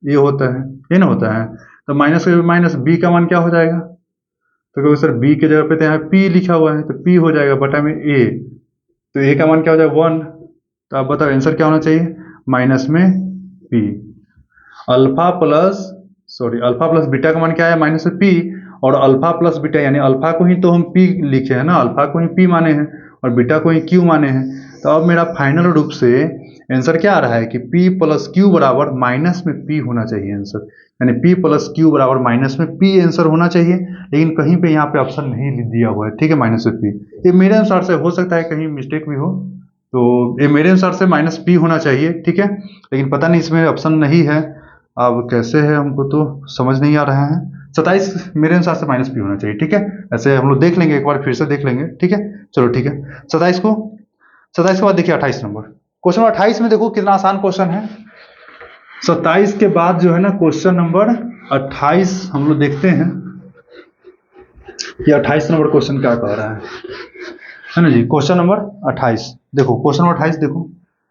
ये होता है, ये ना होता है। तो माइनस बी का मान क्या हो जाएगा, तो क्योंकि सर बी के जगह पे तो यहाँ पी लिखा हुआ है, तो पी हो जाएगा बटा में ए, तो ए का मान क्या हो जाएगा 1। तो आप बताओ आंसर क्या होना चाहिए, माइनस में पी। अल्फा प्लस बीटा का मान क्या है माइनस में पी, और अल्फा प्लस बीटा यानी अल्फा को ही तो हम पी लिखे हैं ना, अल्फा को ही पी माने हैं और बीटा को ही क्यू माने हैं। तो अब मेरा फाइनल रूप से आंसर क्या आ रहा है कि पी प्लस क्यू बराबर माइनस में पी होना चाहिए आंसर, यानी पी प्लस क्यू बराबर माइनस में पी आंसर होना चाहिए। लेकिन कहीं पे यहाँ पे ऑप्शन नहीं दिया हुआ है, ठीक है, माइनस में पी। ये मेरे अनुसार से हो सकता है कहीं मिस्टेक भी हो, तो ये मेरे अनुसार से माइनस पी होना चाहिए, ठीक है, लेकिन पता नहीं इसमें ऑप्शन नहीं है। अब कैसे है हमको तो समझ नहीं आ रहा है। 27 मेरे अनुसार से माइनस पी होना चाहिए, ठीक है। ऐसे हम लोग देख लेंगे, एक बार फिर से देख लेंगे, ठीक है। चलो ठीक है, 27 के बाद देखिए 28 नंबर। क्वेश्चन नंबर 28 में देखो कितना आसान क्वेश्चन है। 27 के बाद जो है ना क्वेश्चन नंबर 28 हम लोग देखते हैं कि 28 नंबर क्वेश्चन क्या कह रहा है ना जी। क्वेश्चन नंबर 28 देखो, क्वेश्चन नंबर 28 देखो,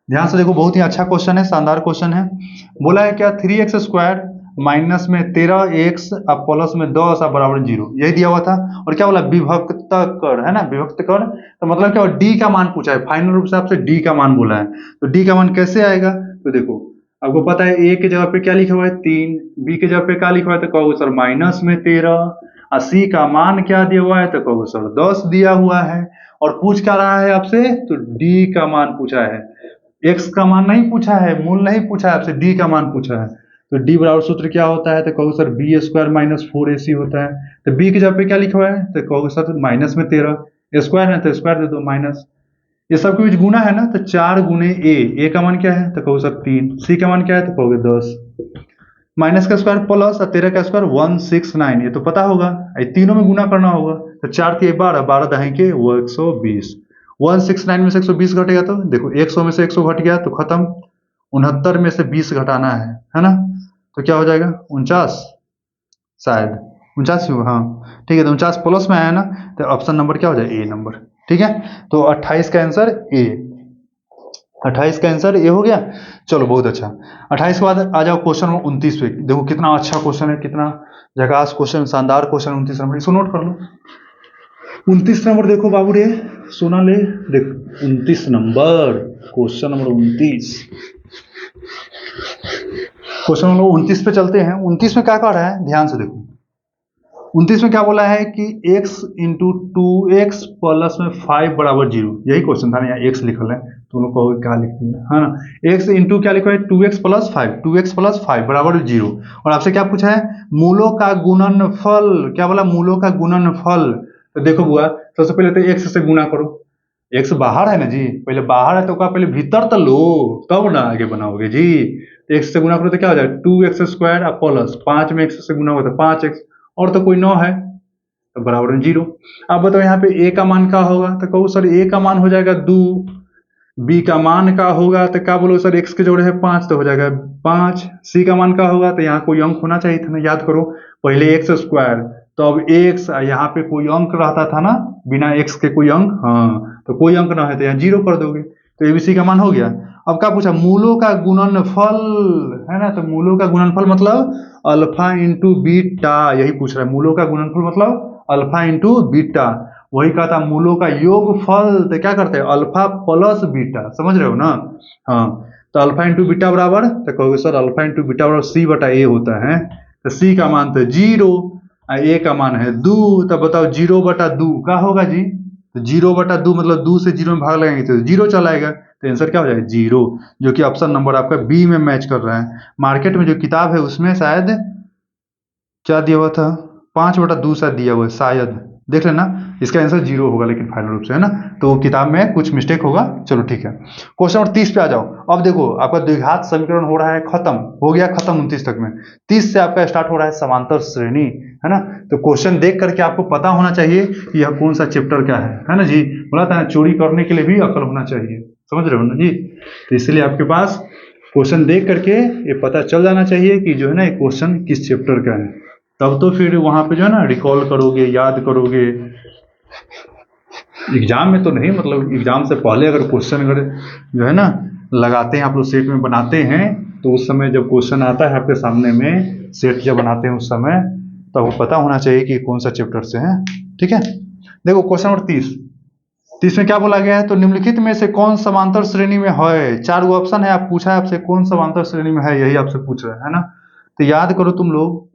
ध्यान से देखो, बहुत ही अच्छा क्वेश्चन है, शानदार क्वेश्चन है। बोला है क्या 3x स्क्वायर माइनस में 13x अब प्लस में 10 अब बराबर 0, यही दिया हुआ था। और क्या बोला विभक्त कर, है ना, विभक्त कर, तो मतलब क्या डी का मान पूछा है, फाइनल रूप से आपसे डी का मान बोला है। तो डी का मान कैसे आएगा, तो देखो आपको पता है ए के जगह पे क्या लिखा हुआ है 3, बी के जगह पे क्या लिखा हुआ है, तो कहोगे सर माइनस में 13, और सी का मान क्या दिया हुआ है, तो कहोगे सर 10 दिया हुआ है। और पूछ क्या रहा है आपसे, तो डी का मान पूछा है, एक्स का मान नहीं पूछा है, मूल नहीं पूछा है आपसे, डी का मान पूछा है। तो डी बराबर सूत्र क्या होता है, तो कहोगे sir B square minus 4ac होता है। तो बी की जगह पे क्या लिखा हुआ है, तो कहोगे सर माइनस में 13, स्क्वायर है तो स्क्वायर दे दो माइनस, ये सब के बीच गुना है ना, तो 4 गुने ए का मान क्या है, तो कहोगे सर 3, सी का मान क्या है, तो कहोगे 10, माइनस का स्क्वायर प्लस और 13 का स्क्वायर 169, ये तो पता होगा, ये तीनों में गुना करना होगा। तो 4 के 12, 12 दहाई के वो 120, 169 में से 120 घटेगा तो देखो 100 में से 100 घट गया तो खत्म, 69 में से 20 घटाना है ना, तो क्या हो जाएगा 49, शायद 49 ही होगा, हाँ ठीक है। तो 49 प्लस में आया ना, तो ऑप्शन नंबर क्या हो जाएगा ए नंबर, ठीक है। तो 28 का आंसर ए, 28 का आंसर ए हो गया। चलो बहुत अच्छा। 28 के बाद आ जाओ क्वेश्चन नंबर 29 पे, देखो कितना अच्छा क्वेश्चन है, कितना झकास क्वेश्चन, शानदार क्वेश्चन 29 नंबर, इसको नोट कर लो। 29 नंबर देखो बाबू रे, सोना ले देख, 29 number, question number 29। Question number 29 पे चलते हैं। 29 में क्या कह रहा है, ध्यान से देखो। 29 में क्या बोला है कि x into two x plus में 5 बराबर 0। यही क्वेश्चन था ना, यहाँ x लिखल है, तुम लोग कहोगे क्या लिख दिया है ना। x इंटू क्या लिखा है, 2x प्लस 5, 2x प्लस 5 बराबर 0। और आपसे क्या पूछा है, मूलों का गुणनफल। क्या बोला, मूलों का गुणनफल। तो देखो बुआ, सबसे पहले तो x से गुणा करो। x बाहर है ना जी, पहले बाहर है तो क्या, पहले भीतर तो लो, तब ना आगे बनाओगे जी। तो x से गुणा करो तो क्या हो जाएगा, 2x स्क्वायर प्लस 5 में x से गुणा होता है 5x, और तो कोई 9 है तो बराबर में 0। अब बताओ यहाँ पे a का मान क्या होगा, तो कहो सर a का मान हो जाएगा 2, b का मान क्या होगा, तो क्या बोलो सर x के जोड़े है 5 तो हो जाएगा 5, c का मान क्या होगा, तो यहाँ कोई अंक होना चाहिए था ना, याद करो पहले x स्क्वायर, तो अब x, यहाँ पे कोई अंक रहता था ना, बिना x के कोई अंक, हाँ तो कोई अंक ना है तो यहाँ 0 कर दोगे, तो abc का मान हो गया। अब क्या पूछा, मूलों का गुणनफल, है ना, तो मूलों का गुणनफल मतलब अल्फा इंटू बीटा, यही पूछ रहा है, मूलों का गुणनफल मतलब अल्फा इंटू बीटा। वही कहा था मूलों का योगफल, तो क्या करते हैं, अल्फा प्लस बीटा, समझ रहे हो ना। हाँ, तो अल्फा इंटू बीटा बराबर, तो कहोगे सर अल्फा इंटू बीटा बराबर सी बटा ए होता है, तो सी का मान तो 0, ए का मान है 2, तो बताओ 0 बटा 2 क्या होगा जी, तो 0 बटा 2 मतलब 2 से 0 में भाग लगाएंगे तो 0 चला आएगा, तो आंसर क्या हो जाएगा 0, जो कि ऑप्शन नंबर आपका बी में मैच कर रहा है। मार्केट में जो किताब है उसमें शायद क्या दिया हुआ था, 5/2 शायद दिया हुआ है, शायद देख लेना, इसका आंसर 0 होगा लेकिन फाइनल रूप से, है ना, तो किताब में कुछ मिस्टेक होगा। चलो ठीक है, क्वेश्चन नंबर 30 पे आ जाओ। अब देखो आपका द्विघात समीकरण हो रहा है खत्म, हो गया खत्म 29 तक में। 30 से आपका स्टार्ट हो रहा है समांतर श्रेणी, है ना। तो क्वेश्चन देख करके आपको पता होना चाहिए कि यह कौन सा चैप्टर क्या है ना जी। बोला था चोरी करने के लिए भी अकल होना चाहिए, समझ रहे हो ना जी। तो इसलिए आपके पास क्वेश्चन देख करके ये पता चल जाना चाहिए कि जो है ना, ये क्वेश्चन किस चैप्टर का है, तब तो फिर वहां पे जो है ना रिकॉल करोगे, याद करोगे। एग्जाम में तो नहीं, मतलब एग्जाम से पहले अगर क्वेश्चन अगर जो है ना लगाते हैं आप लोग, सेट में बनाते हैं, तो उस समय जब क्वेश्चन आता है आपके सामने में, सेट जब बनाते हैं उस समय, तो वो पता होना चाहिए कि कौन सा चैप्टर से है। ठीक है, देखो क्वेश्चन नंबर 30 में क्या बोला गया है, तो निम्नलिखित में से कौन समांतर श्रेणी में है। 4 ऑप्शन है, आप पूछा है आपसे कौन समांतर श्रेणी में है, यही आपसे पूछ रहा है ना। तो याद करो तुम लोग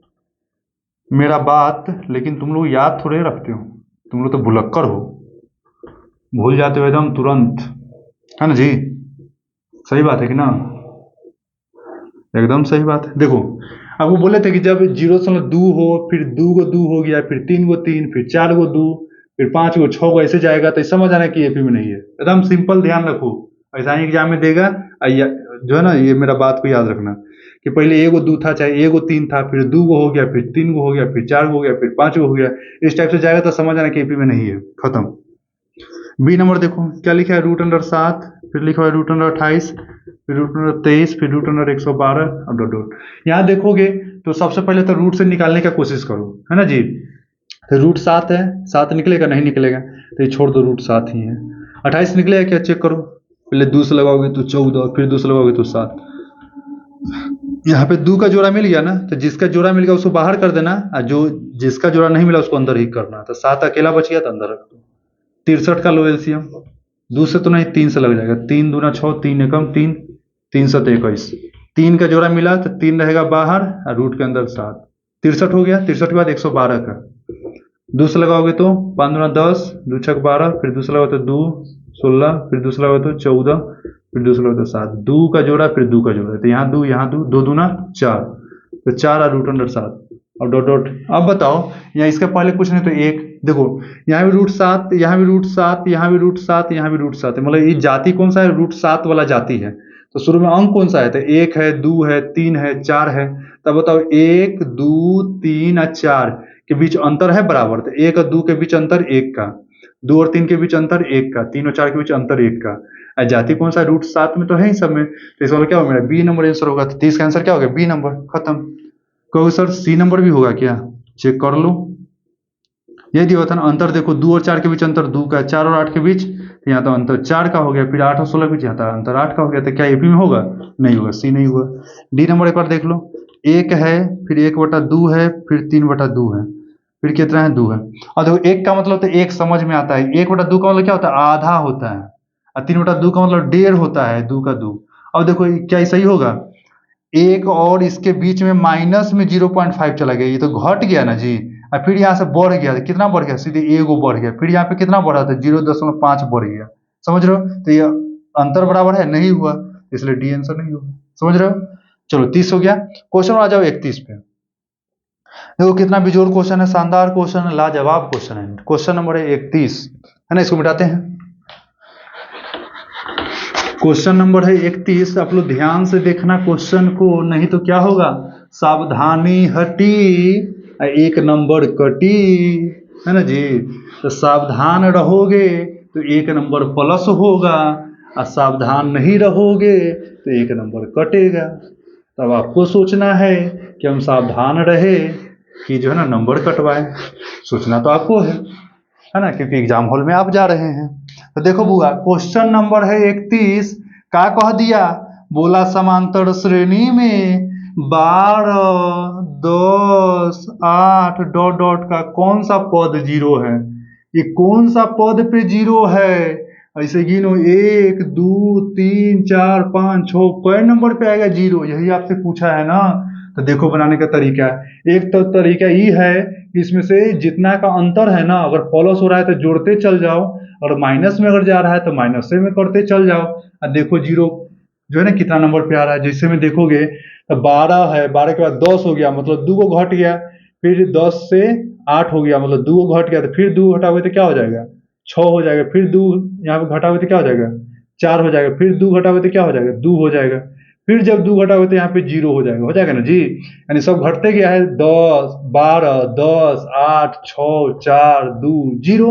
मेरा बात, लेकिन तुम लोग याद थोड़े रखते हो, तुम लोग तो भुलक्कर हो, भूल जाते हो एकदम तुरंत, है ना जी। सही बात है कि ना, एकदम सही बात है। देखो आपको बोले थे कि जब 0.2 हो, फिर 2 को 2 हो गया, फिर 3 को 3, फिर 4 को 2, फिर 5 को 6 को ऐसे जाएगा, तो समझ आना कि एपी में नहीं है। एकदम सिंपल, ध्यान रखो, ऐसा ही एग्जाम में देगा। जो है ना, ये मेरा बात को याद रखना कि पहले ए को 2 था, चाहे ए को 3 था, फिर 2 को हो गया, फिर 3 को हो गया, फिर 4 को हो गया, फिर 5 को हो गया, इस टाइप से जाएगा तो समझ आना कि एपी में नहीं है, खत्म। बी नंबर देखो क्या लिखा है, √7, फिर लिखा है √28, फिर √23, फिर √112 और डॉट डॉट। यहाँ देखोगे तो सबसे पहले तो रूट से निकालने का कोशिश करो, है ना जी। तो √7 है, 7 निकलेगा नहीं निकलेगा, तो ये छोड़ दो, √7 ही है। 28 निकलेगा क्या, चेक करो, पहले 2 से लगाओगे तो 14, फिर 2 से लगाओगे तो 7। यहाँ पे 2 का जोड़ा मिल गया ना, तो जिसका जोड़ा मिल गया उसको बाहर कर देना, और जो जिसका जोड़ा नहीं मिला उसको अंदर ही करना। तो 7 अकेला बच गया तो अंदर रख दो। 63 का लो एलसीएम, 2 से तो नहीं 3 से लग जाएगा, 3 दूना 6, 3 एकम 3, 3 7 21, 3 का जोड़ा मिला तो 3 रहेगा बाहर और रूट के अंदर 7, 63 हो गया। 63 के बाद 112 का 2 से लगाओगे तो 5 दूना 10, 2 छक 12, फिर 2 से लगाओ तो 2 16, फिर 2 से लगाओ तो 14, फिर 2 से लगाओ तो 7, 2 का जोड़ा फिर 2 का जोड़ा, तो यहाँ 2 यहाँ 2, 2 दूना 4, तो 4 और √7 और डॉट डॉट। अब बताओ यहाँ इसके पहले कुछ नहीं तो 1, देखो यहाँ भी √7, यहाँ भी √7, यहाँ भी √7, यहाँ भी √7 है, मतलब ये जाति कौन सा है, √7 वाला जाति है। तो शुरू में अंक कौन सा है, तो 1 है, 2 है, 3 है, 4 है। तब बताओ 1 2 3 और 4 के बीच अंतर है बराबर, तो 1 और 2 के बीच अंतर 1 का, 2 और 3 के बीच अंतर 1 का, 3 और 4 के बीच अंतर 1 का। जाति कौन सा, √7 में तो है ही सब में, तो इसका क्या होगा, मेरा बी नंबर आंसर होगा। तो 30 का आंसर क्या होगा, बी नंबर, खत्म। कहो सर सी नंबर भी होगा क्या, चेक कर लो। ये दिया था ना अंतर, देखो 2 और 4 के बीच अंतर 2 का, 4 और 8 के बीच, तो यहाँ तो अंतर 4 का हो गया, फिर 8 और 16 के बीच यहाँ तो अंतर 8 का हो गया, तो क्या एपी में होगा, नहीं होगा, सी नहीं हुआ। डी नंबर एक बार देख लो, 1 है, फिर 1/2 है, फिर 3/2 है, फिर कितना है 2 है। और देखो 1 का मतलब तो 1 समझ में आता है, 1/2 का मतलब क्या होता है, आधा होता है। और 3/2 का मतलब 1.5 होता है, 2 का 2। अब देखो क्या सही होगा, 1 और इसके बीच में माइनस में 0.5 चला गया, ये तो घट गया ना जी। और फिर यहाँ से बढ़ गया, कितना बढ़ गया, सीधे 1 बढ़ गया, फिर यहाँ पे कितना बढ़ा था 0.5 बढ़ गया। समझ रहे हो, तो ये अंतर बराबर है, नहीं हुआ, इसलिए डी आंसर नहीं होगा। समझ रहे हो, चलो 30 हो गया। क्वेश्चन आ जाओ 31 पे। देखो कितना बेजोड़ क्वेश्चन है, शानदार क्वेश्चन है, लाजवाब क्वेश्चन है। क्वेश्चन नंबर है 31, है ना, इसको मिटाते हैं। क्वेश्चन नंबर है 31, आप लोग ध्यान से देखना क्वेश्चन को, नहीं तो क्या होगा, सावधानी हटी 1 नंबर कटी, है ना जी। तो सावधान रहोगे तो 1 नंबर प्लस होगा, और सावधान नहीं रहोगे तो 1 नंबर कटेगा। तब आपको सोचना है कि हम सावधान रहे कि जो है ना नंबर कटवाए। सोचना तो आपको है ना, क्योंकि एग्जाम हॉल में आप जा रहे हैं। तो देखो बुआ, क्वेश्चन नंबर है 31, क्या कह दिया, बोला समांतर श्रेणी में 12, 10, 8 डॉट डॉट का कौन सा पद 0 है। ये कौन सा पद पे 0 है, ऐसे गिनो 1, 2, 3, 4, 5, 6, कई नंबर पे आएगा 0, यही आपसे पूछा है ना। तो देखो बनाने का तरीका, एक तो तरीका ये है कि इसमें से जितना का अंतर है ना, अगर प्लस हो रहा है तो जोड़ते चल जाओ, और माइनस में अगर जा रहा है तो माइनस से में करते चल जाओ। और देखो 0 जो है ना कितना नंबर पे आ रहा है, जैसे में देखोगे तो 12 है, 12 के बाद 10 हो गया, मतलब 2 को घट गया, फिर 10 से 8 हो गया, मतलब 2 को घट गया, तो फिर 2 घटाओगे तो क्या हो जाएगा, 6 हो जाएगा, फिर 2 यहाँ पे घटाओगे तो क्या हो जाएगा, 4 हो जाएगा, फिर 2 घटाओगे तो क्या हो जाएगा, 2 हो जाएगा, फिर जब 2 घटाओगे तो यहाँ पे 0 हो जाएगा ना जी। यानी सब घटते गया है, 10, 12, 10, 8, 6, 4, 2, 0।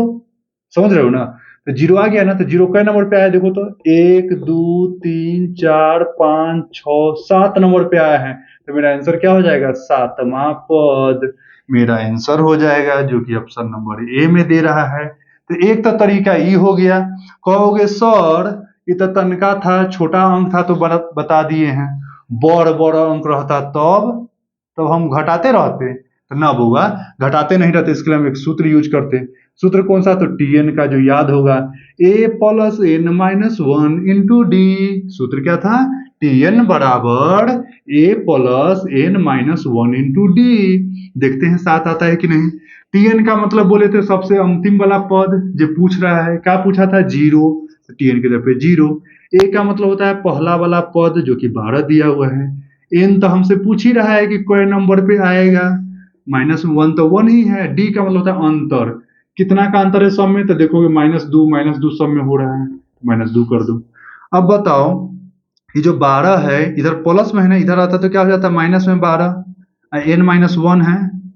समझ रहे हो ना, तो 0 आ गया ना, तो 0 कई नंबर पे आया देखो तो 1, 2, 3, 4, 5, 6, 7 नंबर पे आया है। तो मेरा आंसर क्या हो जाएगा, 7वां पद मेरा आंसर हो जाएगा, जो कि ऑप्शन नंबर ए में दे रहा है। तो एक तो तरीका ये हो गया। कहोगे सर ये तो तनका था, छोटा अंक था तो बता दिए हैं, बड़ बड़ अंक रहता तब हम घटाते रहते, तो ना होगा, घटाते नहीं रहते, इसके लिए हम एक सूत्र यूज करते। सूत्र कौन सा, तो टीएन का जो याद होगा, a plus N minus 1 into D. सूत्र क्या था, टीएन बराबर a plus N minus 1 into D. देखते हैं साथ आता है कि नहीं। टीएन का मतलब बोले तो सबसे अंतिम वाला पद जो पूछ रहा है, क्या पूछा था, 0, टीएन की तरफ पे 0। ए का मतलब होता है पहला वाला पद जो कि 12 दिया हुआ है। एन तो हमसे पूछ ही रहा है कि कोई नंबर पे आएगा, -1 तो 1 ही है। डी का मतलब होता है अंतर, कितना का अंतर है सब में, तो देखोगे -2 सब में हो रहा है, -2 कर दो। अब बताओ ये जो 12 है इधर प्लस में है ना, इधर आता तो क्या हो जाता है माइनस में 12, n-1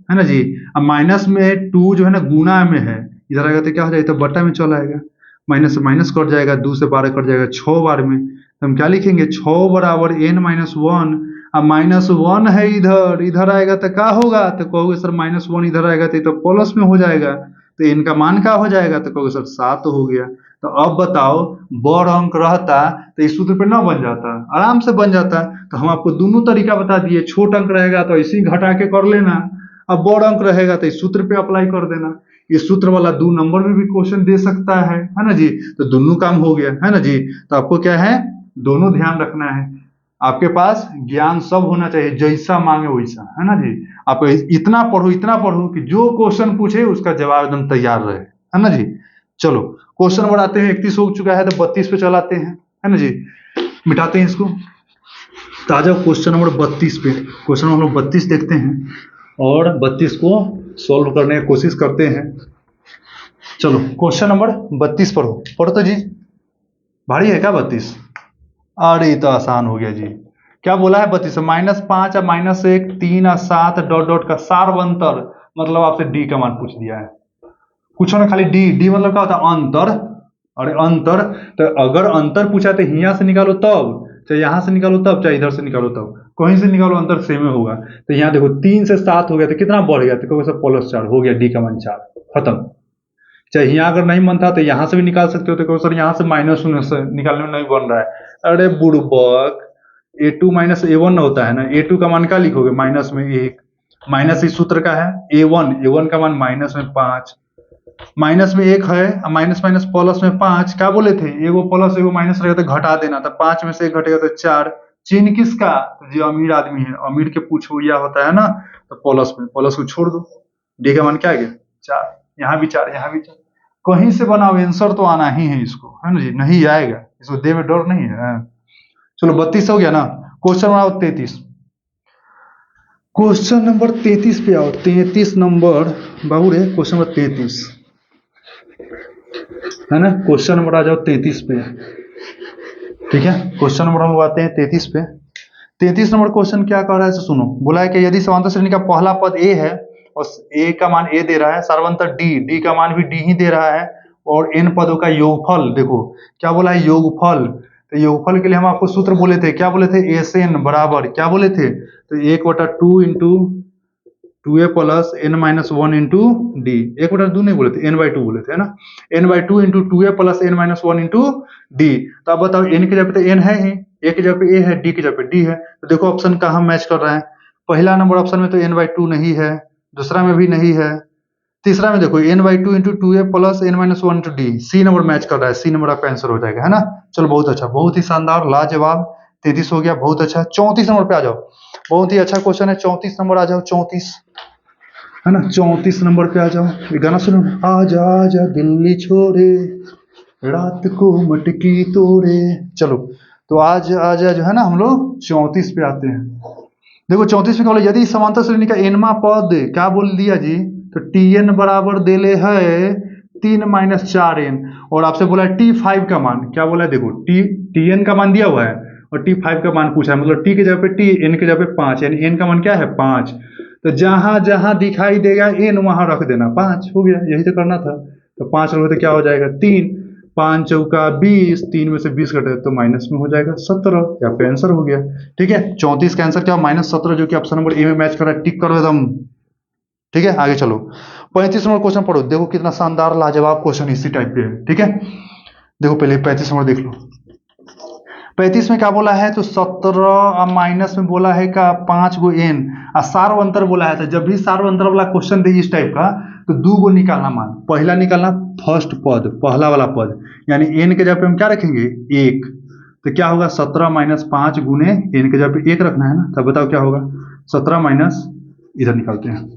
है ना जी। अब माइनस में 2 जो है ना गुना में है, इधर आएगा तो क्या हो जाएगा, तो बट्टा में चला आएगा, माइनस से माइनस कट जाएगा, 2 से 12 कट जाएगा 6 बार में, तो हम क्या लिखेंगे, 6 बराबर n-1। अब -1 है इधर, इधर आएगा तो क्या होगा, तो कहोगे सर -1 इधर आएगा तो ये तो प्लस में हो जाएगा, तो n का मान क्या हो जाएगा, तो कहोगे सर 7 हो गया। तो अब बताओ बड़ अंक रहता तो इस सूत्र पे ना बन जाता, आराम से बन जाता। तो हम आपको दोनों तरीका बता दिए, छोट अंक रहेगा तो ऐसे ही घटा के कर लेना, अब बड़ अंक रहेगा तो इस सूत्र पे अप्लाई कर देना। इस सूत्र वाला 2 नंबर में भी क्वेश्चन दे सकता है ना जी। तो दोनों काम हो गया, है ना जी। तो आपको क्या है, दोनों ध्यान रखना है, आपके पास ज्ञान सब होना चाहिए, जैसा मांगे वैसा, है ना जी। आप इतना पढ़ो कि जो क्वेश्चन पूछे उसका जवाब एकदम तैयार रहे, है ना जी। चलो क्वेश्चन नंबर आते हैं, 31 हो चुका है तो 32 पे चलाते हैं, है ना जी। मिटाते हैं इसको, तो आ जाओ क्वेश्चन नंबर 32 पे। क्वेश्चन नंबर 32 देखते हैं और 32 को सॉल्व करने की कोशिश करते हैं। चलो क्वेश्चन नंबर 32 पढ़ो तो जी। भारी है क्या 32? अरे ये तो आसान हो गया जी। क्या बोला है 32 से, -5 और -1, 3 और 7 डॉट डॉट का सार्वंतर, मतलब आपसे डी का मान पूछ दिया है। कुछ ना खाली डी मतलब क्या होता है, अंतर। अरे अंतर, तो अगर अंतर पूछा तो यहाँ से निकालो तब, चाहे यहाँ से निकालो तब, चाहे इधर से निकालो तब, कहीं से निकालो अंतर सेम होगा। तो यहाँ देखो 3 से 7 हो गया तो कितना बढ़ गया, तो कहोगे सर +4 हो गया, डी का मान 4, खत्म। चाहे यहाँ अगर नहीं मन था तो यहाँ से भी निकाल सकते हो, तो कहो सर यहाँ से -1 से निकालने में नहीं बन रहा है। अरे बुड़बक, a2 - a1 होता है ना, a2 का मान क्या लिखोगे, -1, माइनस इस सूत्र का है A1 का मान माइनस में 5, माइनस में 1 है, माइनस माइनस प्लस में 5, क्या बोले थे एगो प्लस एगो माइनस रहेगा तो घटा देना, तो 5 में से 1 घटेगा तो 4। चिन्ह किसका? तो जो अमीर आदमी है, अमीर के पूछ हुआ होता है ना, तो प्लस में प्लस को छोड़ दो, डी का मान क्या आ गया 4, यहाँ भी 4, यहाँ भी 4, कहीं से बनाओ आंसर तो आना ही है इसको, है ना जी, नहीं आएगा इसको दे में डर नहीं है। चलो 32 हो गया ना, क्वेश्चन बनाओ 33, क्वेश्चन नंबर 33 पे आओ, 33 नंबर बाबू रे, क्वेश्चन नंबर 33 है ना, क्वेश्चन नंबर आ जाओ 33 पे, ठीक है, क्वेश्चन नंबर हम आते हैं 33 पे। 33 नंबर क्वेश्चन क्या कह रहा है सुनो, बोला है कि यदि समांतर श्रेणी का पहला पद ए है और ए का मान ए दे रहा है, सर्वांतर डी का मान भी डी ही दे रहा है, और एन पदों का योगफल, देखो क्या बोला है योगफल, तो योगफल के लिए हम आपको सूत्र बोले थे, क्या बोले थे एस एन बराबर क्या बोले थे, तो 1/2 into 2a plus n minus 1 into D, 1/2 नहीं बोले थे n/2 बोले थे, है ना, n/2 into 2a plus n minus 1 into D. तो अब बताओ n की जगह पे तो n है ही, a की जगह पे a है, d की जगह पे d है, तो देखो ऑप्शन कहाँ मैच कर रहा है, पहला नंबर ऑप्शन में तो n/2 नहीं है, दूसरा में भी नहीं है, तीसरा में देखो n/2 into 2a plus n minus 1 into D, C number match कर रहा है, सी नंबर आपका आंसर हो जाएगा, है ना। चलो बहुत अच्छा, बहुत ही शानदार, लाजवाब, 33 हो गया, बहुत अच्छा। 34 नंबर पे आ जाओ, बहुत ही अच्छा क्वेश्चन है, 34 नंबर आ जाओ, 34 है ना, 34 नंबर पे आ जाओ, ये गाना सुनो, आजा आजा दिल्ली छोरे रात को मटकी तोड़े। चलो तो आज आजा जो है ना, हम लोग 34 पे आते हैं। देखो 34 पे क्या बोला, यदि समांतर श्रेणी का एनवा पद क्या बोल दिया जी, तो Tn बराबर देले है 3 माइनस 4n, और आपसे बोला है T5 का मान, क्या बोला है देखो Tn का मान दिया हुआ है और T5 का मान पूछा है, मतलब T की जगह पे T, n की जगह पे 5, यानी n का मान क्या है 5, तो जहां जहां दिखाई देगा n वहां रख देना, 5 हो गया, यही तो करना था, तो 5 रखो तो क्या हो जाएगा 3, 5 चौका 20, 3 में से 20 घटे तो माइनस में हो जाएगा 17, आपका आंसर हो गया। ठीक है, 34 का आंसर क्या -17, जो कि ऑप्शन नंबर ए में मैच कर रहा है, टिक करो एकदम। ठीक है, आगे चलो 35 नंबर क्वेश्चन पढ़ो, देखो कितना शानदार लाजवाब क्वेश्चन इसी टाइप के है। ठीक है, देखो पहले 35 नंबर देख लो, 35 में क्या बोला है, तो 17 माइनस में बोला है का 5 गो n, सार्वंतर बोला है, तो जब भी सार्वंतर वाला क्वेश्चन दे इस टाइप का, तो 2 गो निकालना मान, पहला निकालना फर्स्ट पद, पहला वाला पद, यानी n के जगह पे हम क्या रखेंगे 1, तो क्या होगा 17 माइनस 5 गुने n के जगह पे 1 रखना है ना, तब बताओ क्या होगा 17 माइनस, इधर निकालते हैं,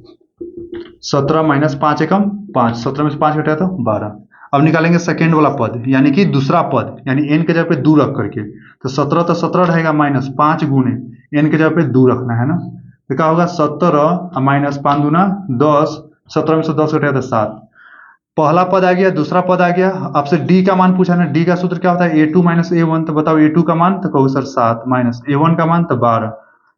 17 माइनस 5 एकम 5, 17 में से 5 घटाया तो 12। अब निकालेंगे सेकेंड वाला पद, यानी कि दूसरा पद, यानी n के जगह पे 2 रख करके, तो 17 तो 17 रहेगा, माइनस 5 गुने n के जगह पे 2 रखना है ना, तो क्या होगा 17 माइनस 5 दूना 10, 17 में से 10 घटाया तो 7, पहला पद आ गया, दूसरा पद आ गया, आपसे d का मान पूछा ना, d का सूत्र क्या होता है a2 माइनस a1, तो बताओ a2 का मान, तो कहो सर 7, माइनस a1 का मान तो 12,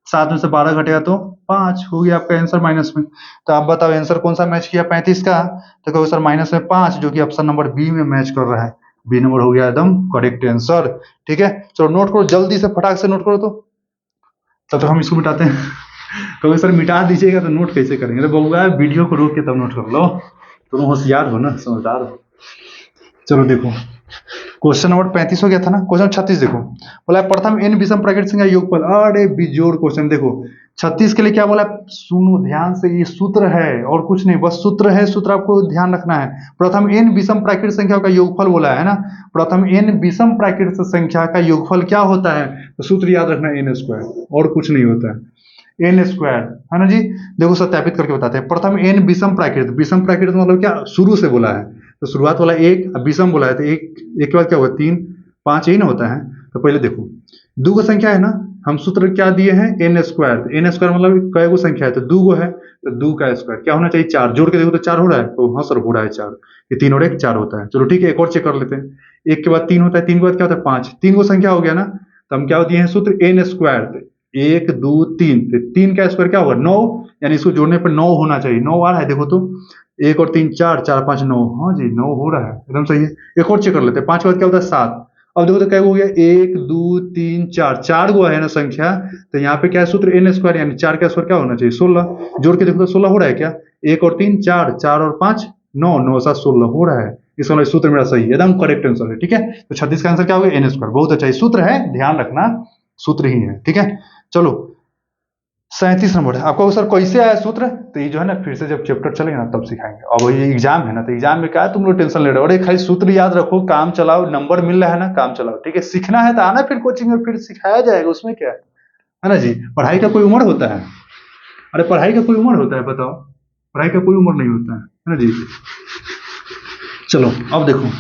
7 में से 12 घटेगा तो 5, हो गया आपका आंसर माइनस में। तो आप बताओ आंसर कौन सा मैच किया 35 का, तो कहो सर माइनस में 5, जो कि ऑप्शन नंबर बी में मैच कर रहा है, बी नंबर हो गया एकदम करेक्ट आंसर। ठीक है, चलो नोट करो जल्दी से, फटाक से नोट करो, तो तब तक हम इसको मिटाते हैं। कहोगे सर मिटा दीजिएगा तो नोट कैसे करेंगे, अरे बउआ वीडियो को रोक के तब नोट कर लो, तुम होशियार हो ना, समझदार हो। चलो देखो क्वेश्चन नंबर 35 हो गया था ना, क्वेश्चन 36 देखो, बोला है प्रथम n विषम प्राकृत संख्या योगफल, अरे बिजोड़ क्वेश्चन, देखो 36 के लिए क्या बोला, सुनो ध्यान से, ये सूत्र है और कुछ नहीं, बस सूत्र है, सूत्र आपको ध्यान रखना है। प्रथम n विषम प्राकृत संख्या का योगफल बोला है ना, प्रथम n विषम प्राकृत संख्या का योगफल क्या होता है, तो सूत्र याद रखना n² और कुछ नहीं होता है, n², है ना जी। देखो सत्यापित करके बताते हैं, प्रथम n विषम प्राकृत, विषम प्राकृत मतलब क्या, शुरू से बोला है, तो शुरुआत वाला 1, विषम बोला है तो एक के बाद क्या होगा 3, 5 यही ना होता है। तो पहले देखो 2 गो संख्या है ना, हम सूत्र क्या दिए हैं n², तो n² मतलब कई गो संख्या है, तो 2 गो है, तो 2 का स्क्वायर क्या होना चाहिए 4, जोड़ के देखो तो 4 हो रहा है, तो हाँ सर हो रहा है 4, ये 3 और 1 4 होता है। चलो ठीक है, एक और चेक कर लेते हैं, 1 के बाद 3 होता है, 3 के बाद क्या होता है 5, 3 गो संख्या हो गया ना, तो हम क्या दिए हैं सूत्र n², 1 2 3, 3 का स्क्वायर क्या होगा 9, यानी इसको जोड़ने पर 9 होना चाहिए, 9 आ रहा है, देखो तो 1 और 3 4, 4 5 9, हाँ जी 9 हो रहा है, एकदम सही है। एक और चेक कर लेते हैं, 5 के बाद क्या होता है 7, अब देखो तो क्या हो गया 1 2 3 4, 4 गो है ना संख्या, तो यहाँ पे क्या है सूत्र n², यानी 4 का स्क्वायर क्या होना चाहिए 16, जोड़ के देखो तो 16 हो रहा है क्या, 1 और 3 4, 4 और 5 9, 9 7 16 हो रहा है, इसका सूत्र मेरा सही है, एकदम करेक्ट आंसर है। ठीक है, तो 36 का आंसर क्या होगा n², बहुत अच्छा, सूत्र है, ध्यान रखना सूत्र ही है। ठीक है, चलो 37 नंबर है आपका। सर कैसे आया सूत्र, तो ये जो है ना फिर से जब चैप्टर चलेगा ना तब सिखाएंगे। अब ये एग्जाम है ना, तो एग्जाम में क्या है, तुम लोग टेंशन ले रहे हो, अरे खाली सूत्र याद रखो, काम चलाओ, नंबर मिल रहा है ना, काम चलाओ, ठीक है। सीखना है तो आना फिर कोचिंग में, फिर सिखाया जाएगा, उसमें क्या है ना जी। पढ़ाई का कोई उम्र होता है? अरे पढ़ाई का कोई उम्र होता है बताओ? पढ़ाई का कोई उम्र नहीं होता है ना जी। चलो अब देखो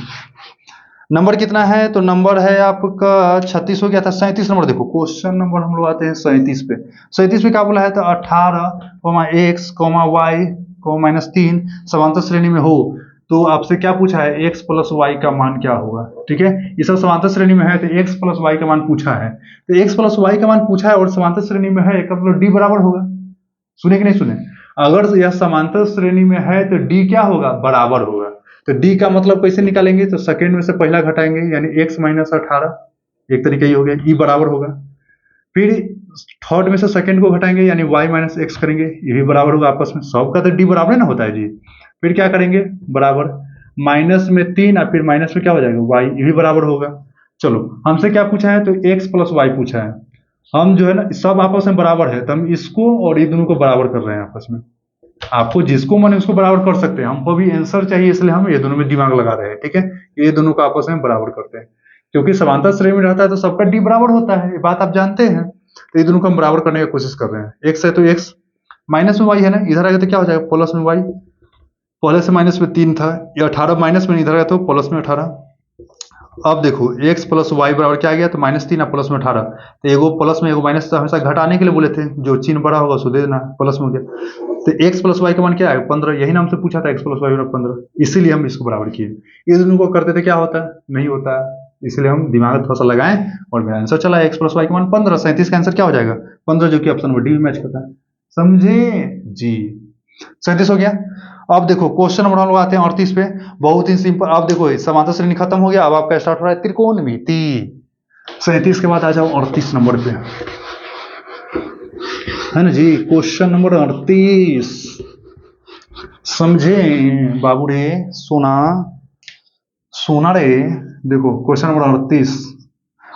नंबर कितना है, तो नंबर है आपका 36 हो गया था। 37 नंबर देखो, क्वेश्चन नंबर हम लोग आते हैं 37 पे। 37 पे क्या बोला है, तो 18, x, y, -3 समांतर श्रेणी में हो तो आपसे क्या पूछा है, x प्लस वाई का मान क्या होगा, ठीक है। ये सब समांतर श्रेणी में है तो x प्लस वाई का मान पूछा है, तो x प्लस वाई का मान पूछा है और समांतर श्रेणी में है, इसका मतलब d बराबर होगा। सुने कि नहीं सुने? अगर यह समांतर श्रेणी में है तो d क्या होगा, बराबर होगा। तो d का मतलब कैसे निकालेंगे, तो सेकंड में से पहला घटाएंगे यानी x माइनस 18, एक तरीका ये हो गया, e बराबर होगा। फिर थर्ड में से सेकंड को घटाएंगे यानी y माइनस एक्स करेंगे, ये भी बराबर होगा आपस में, सबका तो d बराबर ना होता है जी। फिर क्या करेंगे, बराबर माइनस में 3 और फिर माइनस में क्या हो जाएगा y, ये भी बराबर होगा। चलो हमसे क्या पूछा है, तो x प्लस वाई पूछा है। हम जो है ना सब आपस में बराबर है, तो हम इसको और ये दोनों को बराबर कर रहे हैं आपस में। आपको जिसको मन है उसको बराबर कर सकते हैं, हमको भी आंसर चाहिए इसलिए हम ये दोनों में दिमाग लगा रहे हैं, ठीक है। ये दोनों को आपस में बराबर करते हैं, क्योंकि समांतर श्रेणी में रहता है तो सबका डी बराबर होता है, ये बात आप जानते हैं। तो ये दोनों को हम बराबर करने की कोशिश कर रहे हैं। एक्स है तो एक्स, माइनस में वाई है ना, इधर आएगा तो क्या हो जाएगा, प्लस में वाई। पहले से माइनस में 3 था, ये 18 माइनस में इधर आया तो प्लस में 18। अब देखो x प्लस वाई बराबर क्या आ गया, तो -3 और प्लस में 18। तो एगो प्लस में एगो माइनस तो हमेशा घटाने के लिए बोले थे, जो चिन्ह बड़ा होगा उसको दे देना, प्लस में हो गया। तो x प्लस वाई का मान क्या है, 15, यही ना हमसे पूछा था, x प्लस वाई बराबर 15, इसीलिए हम इसको बराबर किए। ये दोनों को करते थे क्या होता है, नहीं होता है, इसलिए हम दिमाग थोड़ा सा लगाएं और मेरा आंसर चला x प्लस वाई का मान 15। 37 का आंसर क्या हो जाएगा, 15, जो कि ऑप्शन नंबर डी में मैच करता है। समझे जी? 37 हो गया। अब देखो क्वेश्चन नंबर हम लोग आते हैं 38 पे, बहुत ही सिंपल। अब देखो समांतर श्रेणी खत्म हो गया, अब आपका स्टार्ट हो रहा है त्रिकोणमिति। 37 के बाद आ जाओ 38 नंबर पे, है ना जी। क्वेश्चन नंबर 38, समझे बाबू रे, सोना सोना रे। देखो क्वेश्चन नंबर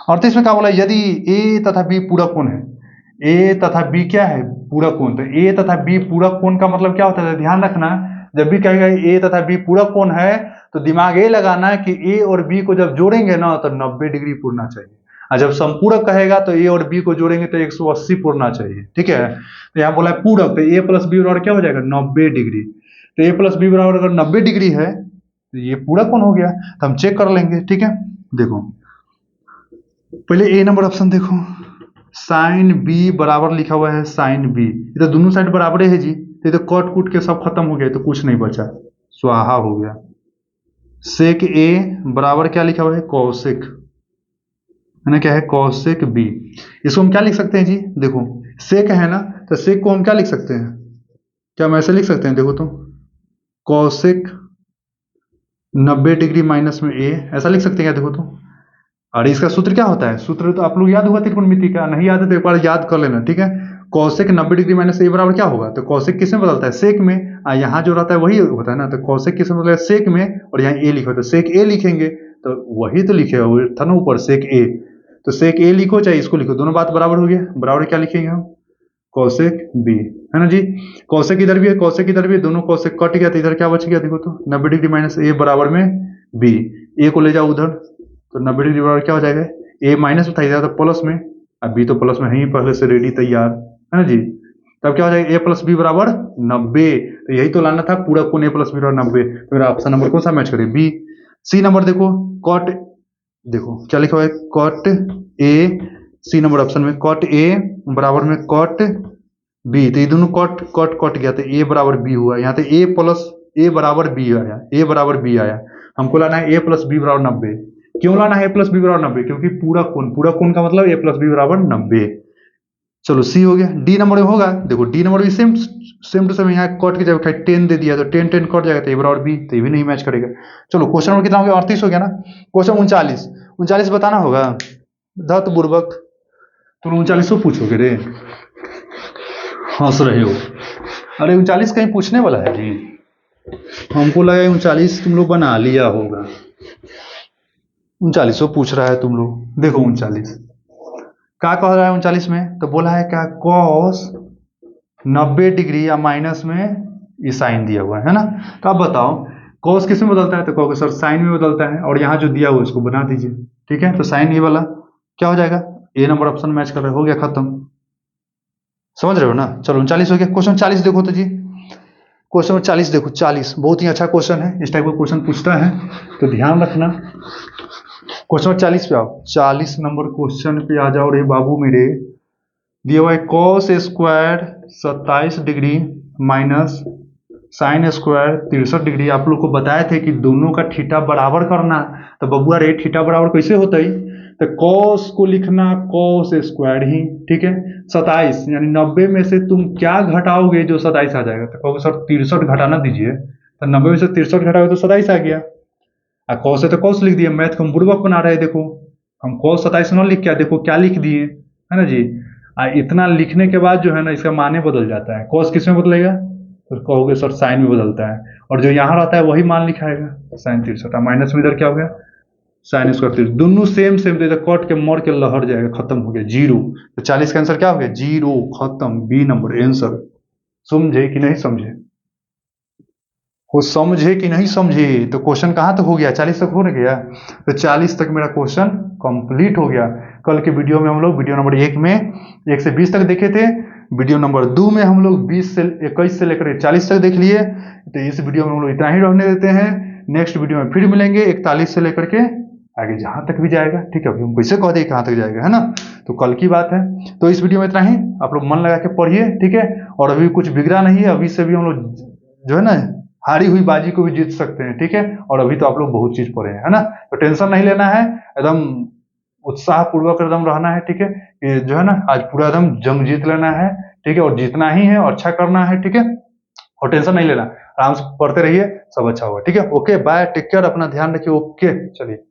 38 में क्या बोला, यदि ए तथा बी पूरक कोण है, ए तथा बी क्या है, पूरक कोण। तो ए तथा बी पूरक कोण का मतलब क्या होता है, ध्यान रखना, जब भी कहेगा ए तथा बी पूरक कोण है तो दिमाग ये लगाना कि ए और बी को जब जोड़ेंगे ना तो 90 डिग्री पूरना चाहिए, और जब संपूरक कहेगा तो ए और बी को जोड़ेंगे तो 180 पूरना चाहिए, ठीक है। तो यहाँ बोला है पूरक, तो ए प्लस बी बराबर क्या हो जाएगा, 90 डिग्री। तो ए प्लस बी बराबर अगर 90 डिग्री है तो ये पूरक कोण हो गया, तो हम चेक कर लेंगे, ठीक है। देखो पहले ए नंबर ऑप्शन देखो, साइन बी बराबर लिखा हुआ है, साइन बी, ये तो दोनों साइड बराबर है जी, तो ये तो कट कूट के सब खत्म हो गया, तो कुछ नहीं बचा, स्वाहा हो गया। सेक ए बराबर क्या लिखा हुआ है, कौशिक, है ना, क्या है, कौशिक बी। इसको हम क्या लिख सकते हैं जी, देखो सेक है ना, तो सेक को हम क्या लिख सकते हैं, क्या हम ऐसे लिख सकते हैं, देखो तो कौशिक 90 डिग्री माइनस में ए, ऐसा लिख सकते हैं क्या, देखो तो। और इसका सूत्र क्या होता है, सूत्र तो आप लोग याद होगा त्रिकोणमिति का, नहीं याद है तो एक बार याद कर लेना, ठीक है। कौशिक 90 डिग्री माइनस ए बराबर क्या होगा, तो कौशिक किस में बदलता है, सेक में, यहाँ जो रहता है वही होता है ना, तो कौशिक किस में बदलता है, सेक में, और यहाँ ए लिखा, तो सेक ए लिखेंगे, तो वही तो लिखे हुए था ना ऊपर, सेक ए, तो सेक ए लिखो चाहे इसको लिखो, दोनों बात बराबर हो गया, बराबर क्या लिखेंगे हम, कौशिक बी, है ना जी। कौशिक इधर भी है, कौशिक इधर भी है, दोनों कौशिक कट गया, तो इधर क्या बच गया, देखो तो 90 डिग्री माइनस ए बराबर में बी, ए को ले जाओ उधर, तो 90 डिग्री बराबर क्या हो जाएगा, ए माइनस में था इधर तो प्लस में, अब बी तो प्लस में है ही पहले से रेडी तैयार, है ना जी। तब क्या हो जाएगा, ए प्लस बी बराबर 90, तो यही तो लाना था, पूरा कोण ए प्लस बी बराबर 90, तो मेरा ऑप्शन नंबर कौन सा मैच करे, बी। सी नंबर देखो, कॉट, देखो क्या लिखा हुआ है, cot A, C number option में कॉट ए बराबर में कॉट बी, तो ये दोनों कट कट कट गया, तो ए बराबर बी हुआ, यहाँ तो ए प्लस ए बराबर बी आया, ए बराबर बी आया, हमको लाना है ए प्लस बी बराबर 90। क्यों लाना है ए प्लस बी बराबर 90, क्योंकि पूरा कोण का मतलब ए प्लस बी बराबर 90। चलो सी हो गया। डी नंबर में होगा, देखो डी नंबर भी सेम टू सेम, यहाँ कट की जगह 10 दे दिया तो 10 कट जाएगा, तो ए बराबर बी, तो ये भी नहीं मैच करेगा। चलो क्वेश्चन नंबर कितना हो गया, 38 हो गया ना। क्वेश्चन 39 बताना होगा, धत बुर्बक, तुम 39 पूछोगे रे, हंस रहे हो, अरे 39 कहीं पूछने वाला है जी, हमको लगा 39 तुम लोग बना लिया होगा, 39 पूछ रहा है तुम लोग। देखो 39 क्या कह रहा है, 39 में तो बोला है क्या, कॉस 90 डिग्री या माइनस में ये साइन दिया हुआ है ना। तो अब बताओ कॉस किस में बदलता है, तो कहोगे सर साइन में बदलता है, और यहाँ जो दिया हुआ है उसको बना दीजिए। ठीक है, तो साइन ये वाला क्या हो जाएगा, ए नंबर ऑप्शन मैच कर रहा है, हो गया खत्म। समझ रहे हो ना। चलो 39 हो गया। क्वेश्चन 40 देखो तो जी, क्वेश्चन 40 देखो, 40 बहुत ही अच्छा क्वेश्चन है, इस टाइप का क्वेश्चन पूछता है तो ध्यान रखना। क्वेश्चन 40 पे आओ, 40 नंबर क्वेश्चन पे आ जाओ रे बाबू मेरे। दिया हुआ है cos square 27 degree minus sine square 63 degree. आप लोग को बताए थे कि दोनों का थीटा बराबर करना। तो बबुआ रे थीटा बराबर कैसे होता है, तो कॉस को लिखना कॉस स्क्वायर ही। ठीक है, 27 यानी 90 में से तुम क्या घटाओगे जो 27 आ जाएगा, तो कहोगे सर 63 घटाना दीजिए, तो 90 में से 63 घटाओगे तो 27 आ गया। कॉस है तो कॉस लिख दिए, मैथ को हम बुड़बक बना रहे हैं। देखो हम कॉस 27 न लिख के देखो क्या लिख दिए, है ना जी। इतना लिखने के बाद जो है ना इसका माने बदल जाता है। कॉस किस में बदलेगा, तो कहोगे सर साइन में बदलता है, और जो यहाँ रहता है वही मान लिखाएगा साइन 63, माइनस में इधर क्या हो गया साइन स्क्वायर 63, दोनों सेम सेम, तो इधर कट के मर के लहर जाएगा, खत्म हो गया जीरो। तो 40 का आंसर क्या हो गया, जीरो, खत्म, बी नंबर आंसर। समझे कि नहीं समझे, वो समझे कि नहीं समझे। तो क्वेश्चन कहाँ तक हो गया, 40 तक हो गया। तो 40 तक मेरा क्वेश्चन कंप्लीट हो गया। कल के वीडियो में हम लोग वीडियो नंबर 1 में 1 से 20 तक देखे थे, वीडियो नंबर 2 में हम लोग 20 से 21 से लेकर 40 तक देख लिए। तो इस वीडियो में हम लोग इतना ही रहने देते हैं, नेक्स्ट वीडियो में फिर मिलेंगे 41 से लेकर के आगे जहां तक भी जाएगा। ठीक है, अभी हम कैसे कह दें कहाँ तक जाएगा, है ना। तो कल की बात है। तो इस वीडियो में इतना ही, आप लोग मन लगा के पढ़िए। ठीक है, और अभी कुछ बिगड़ा नहीं है, अभी से भी हम लोग जो है ना हारी हुई बाजी को भी जीत सकते हैं। ठीक है, और अभी तो आप लोग बहुत चीज पढ़े हैं, है ना। तो टेंशन नहीं लेना है, एकदम उत्साह पूर्वक एकदम रहना है। ठीक है, ये जो है ना आज पूरा एकदम जंग जीत लेना है। ठीक है, और जीतना ही है और अच्छा करना है। ठीक है, और टेंशन नहीं लेना, आराम से पढ़ते रहिए, सब अच्छा होगा। ठीक है, ओके बाय, टेक केयर, अपना ध्यान रखिए। ओके चलिए।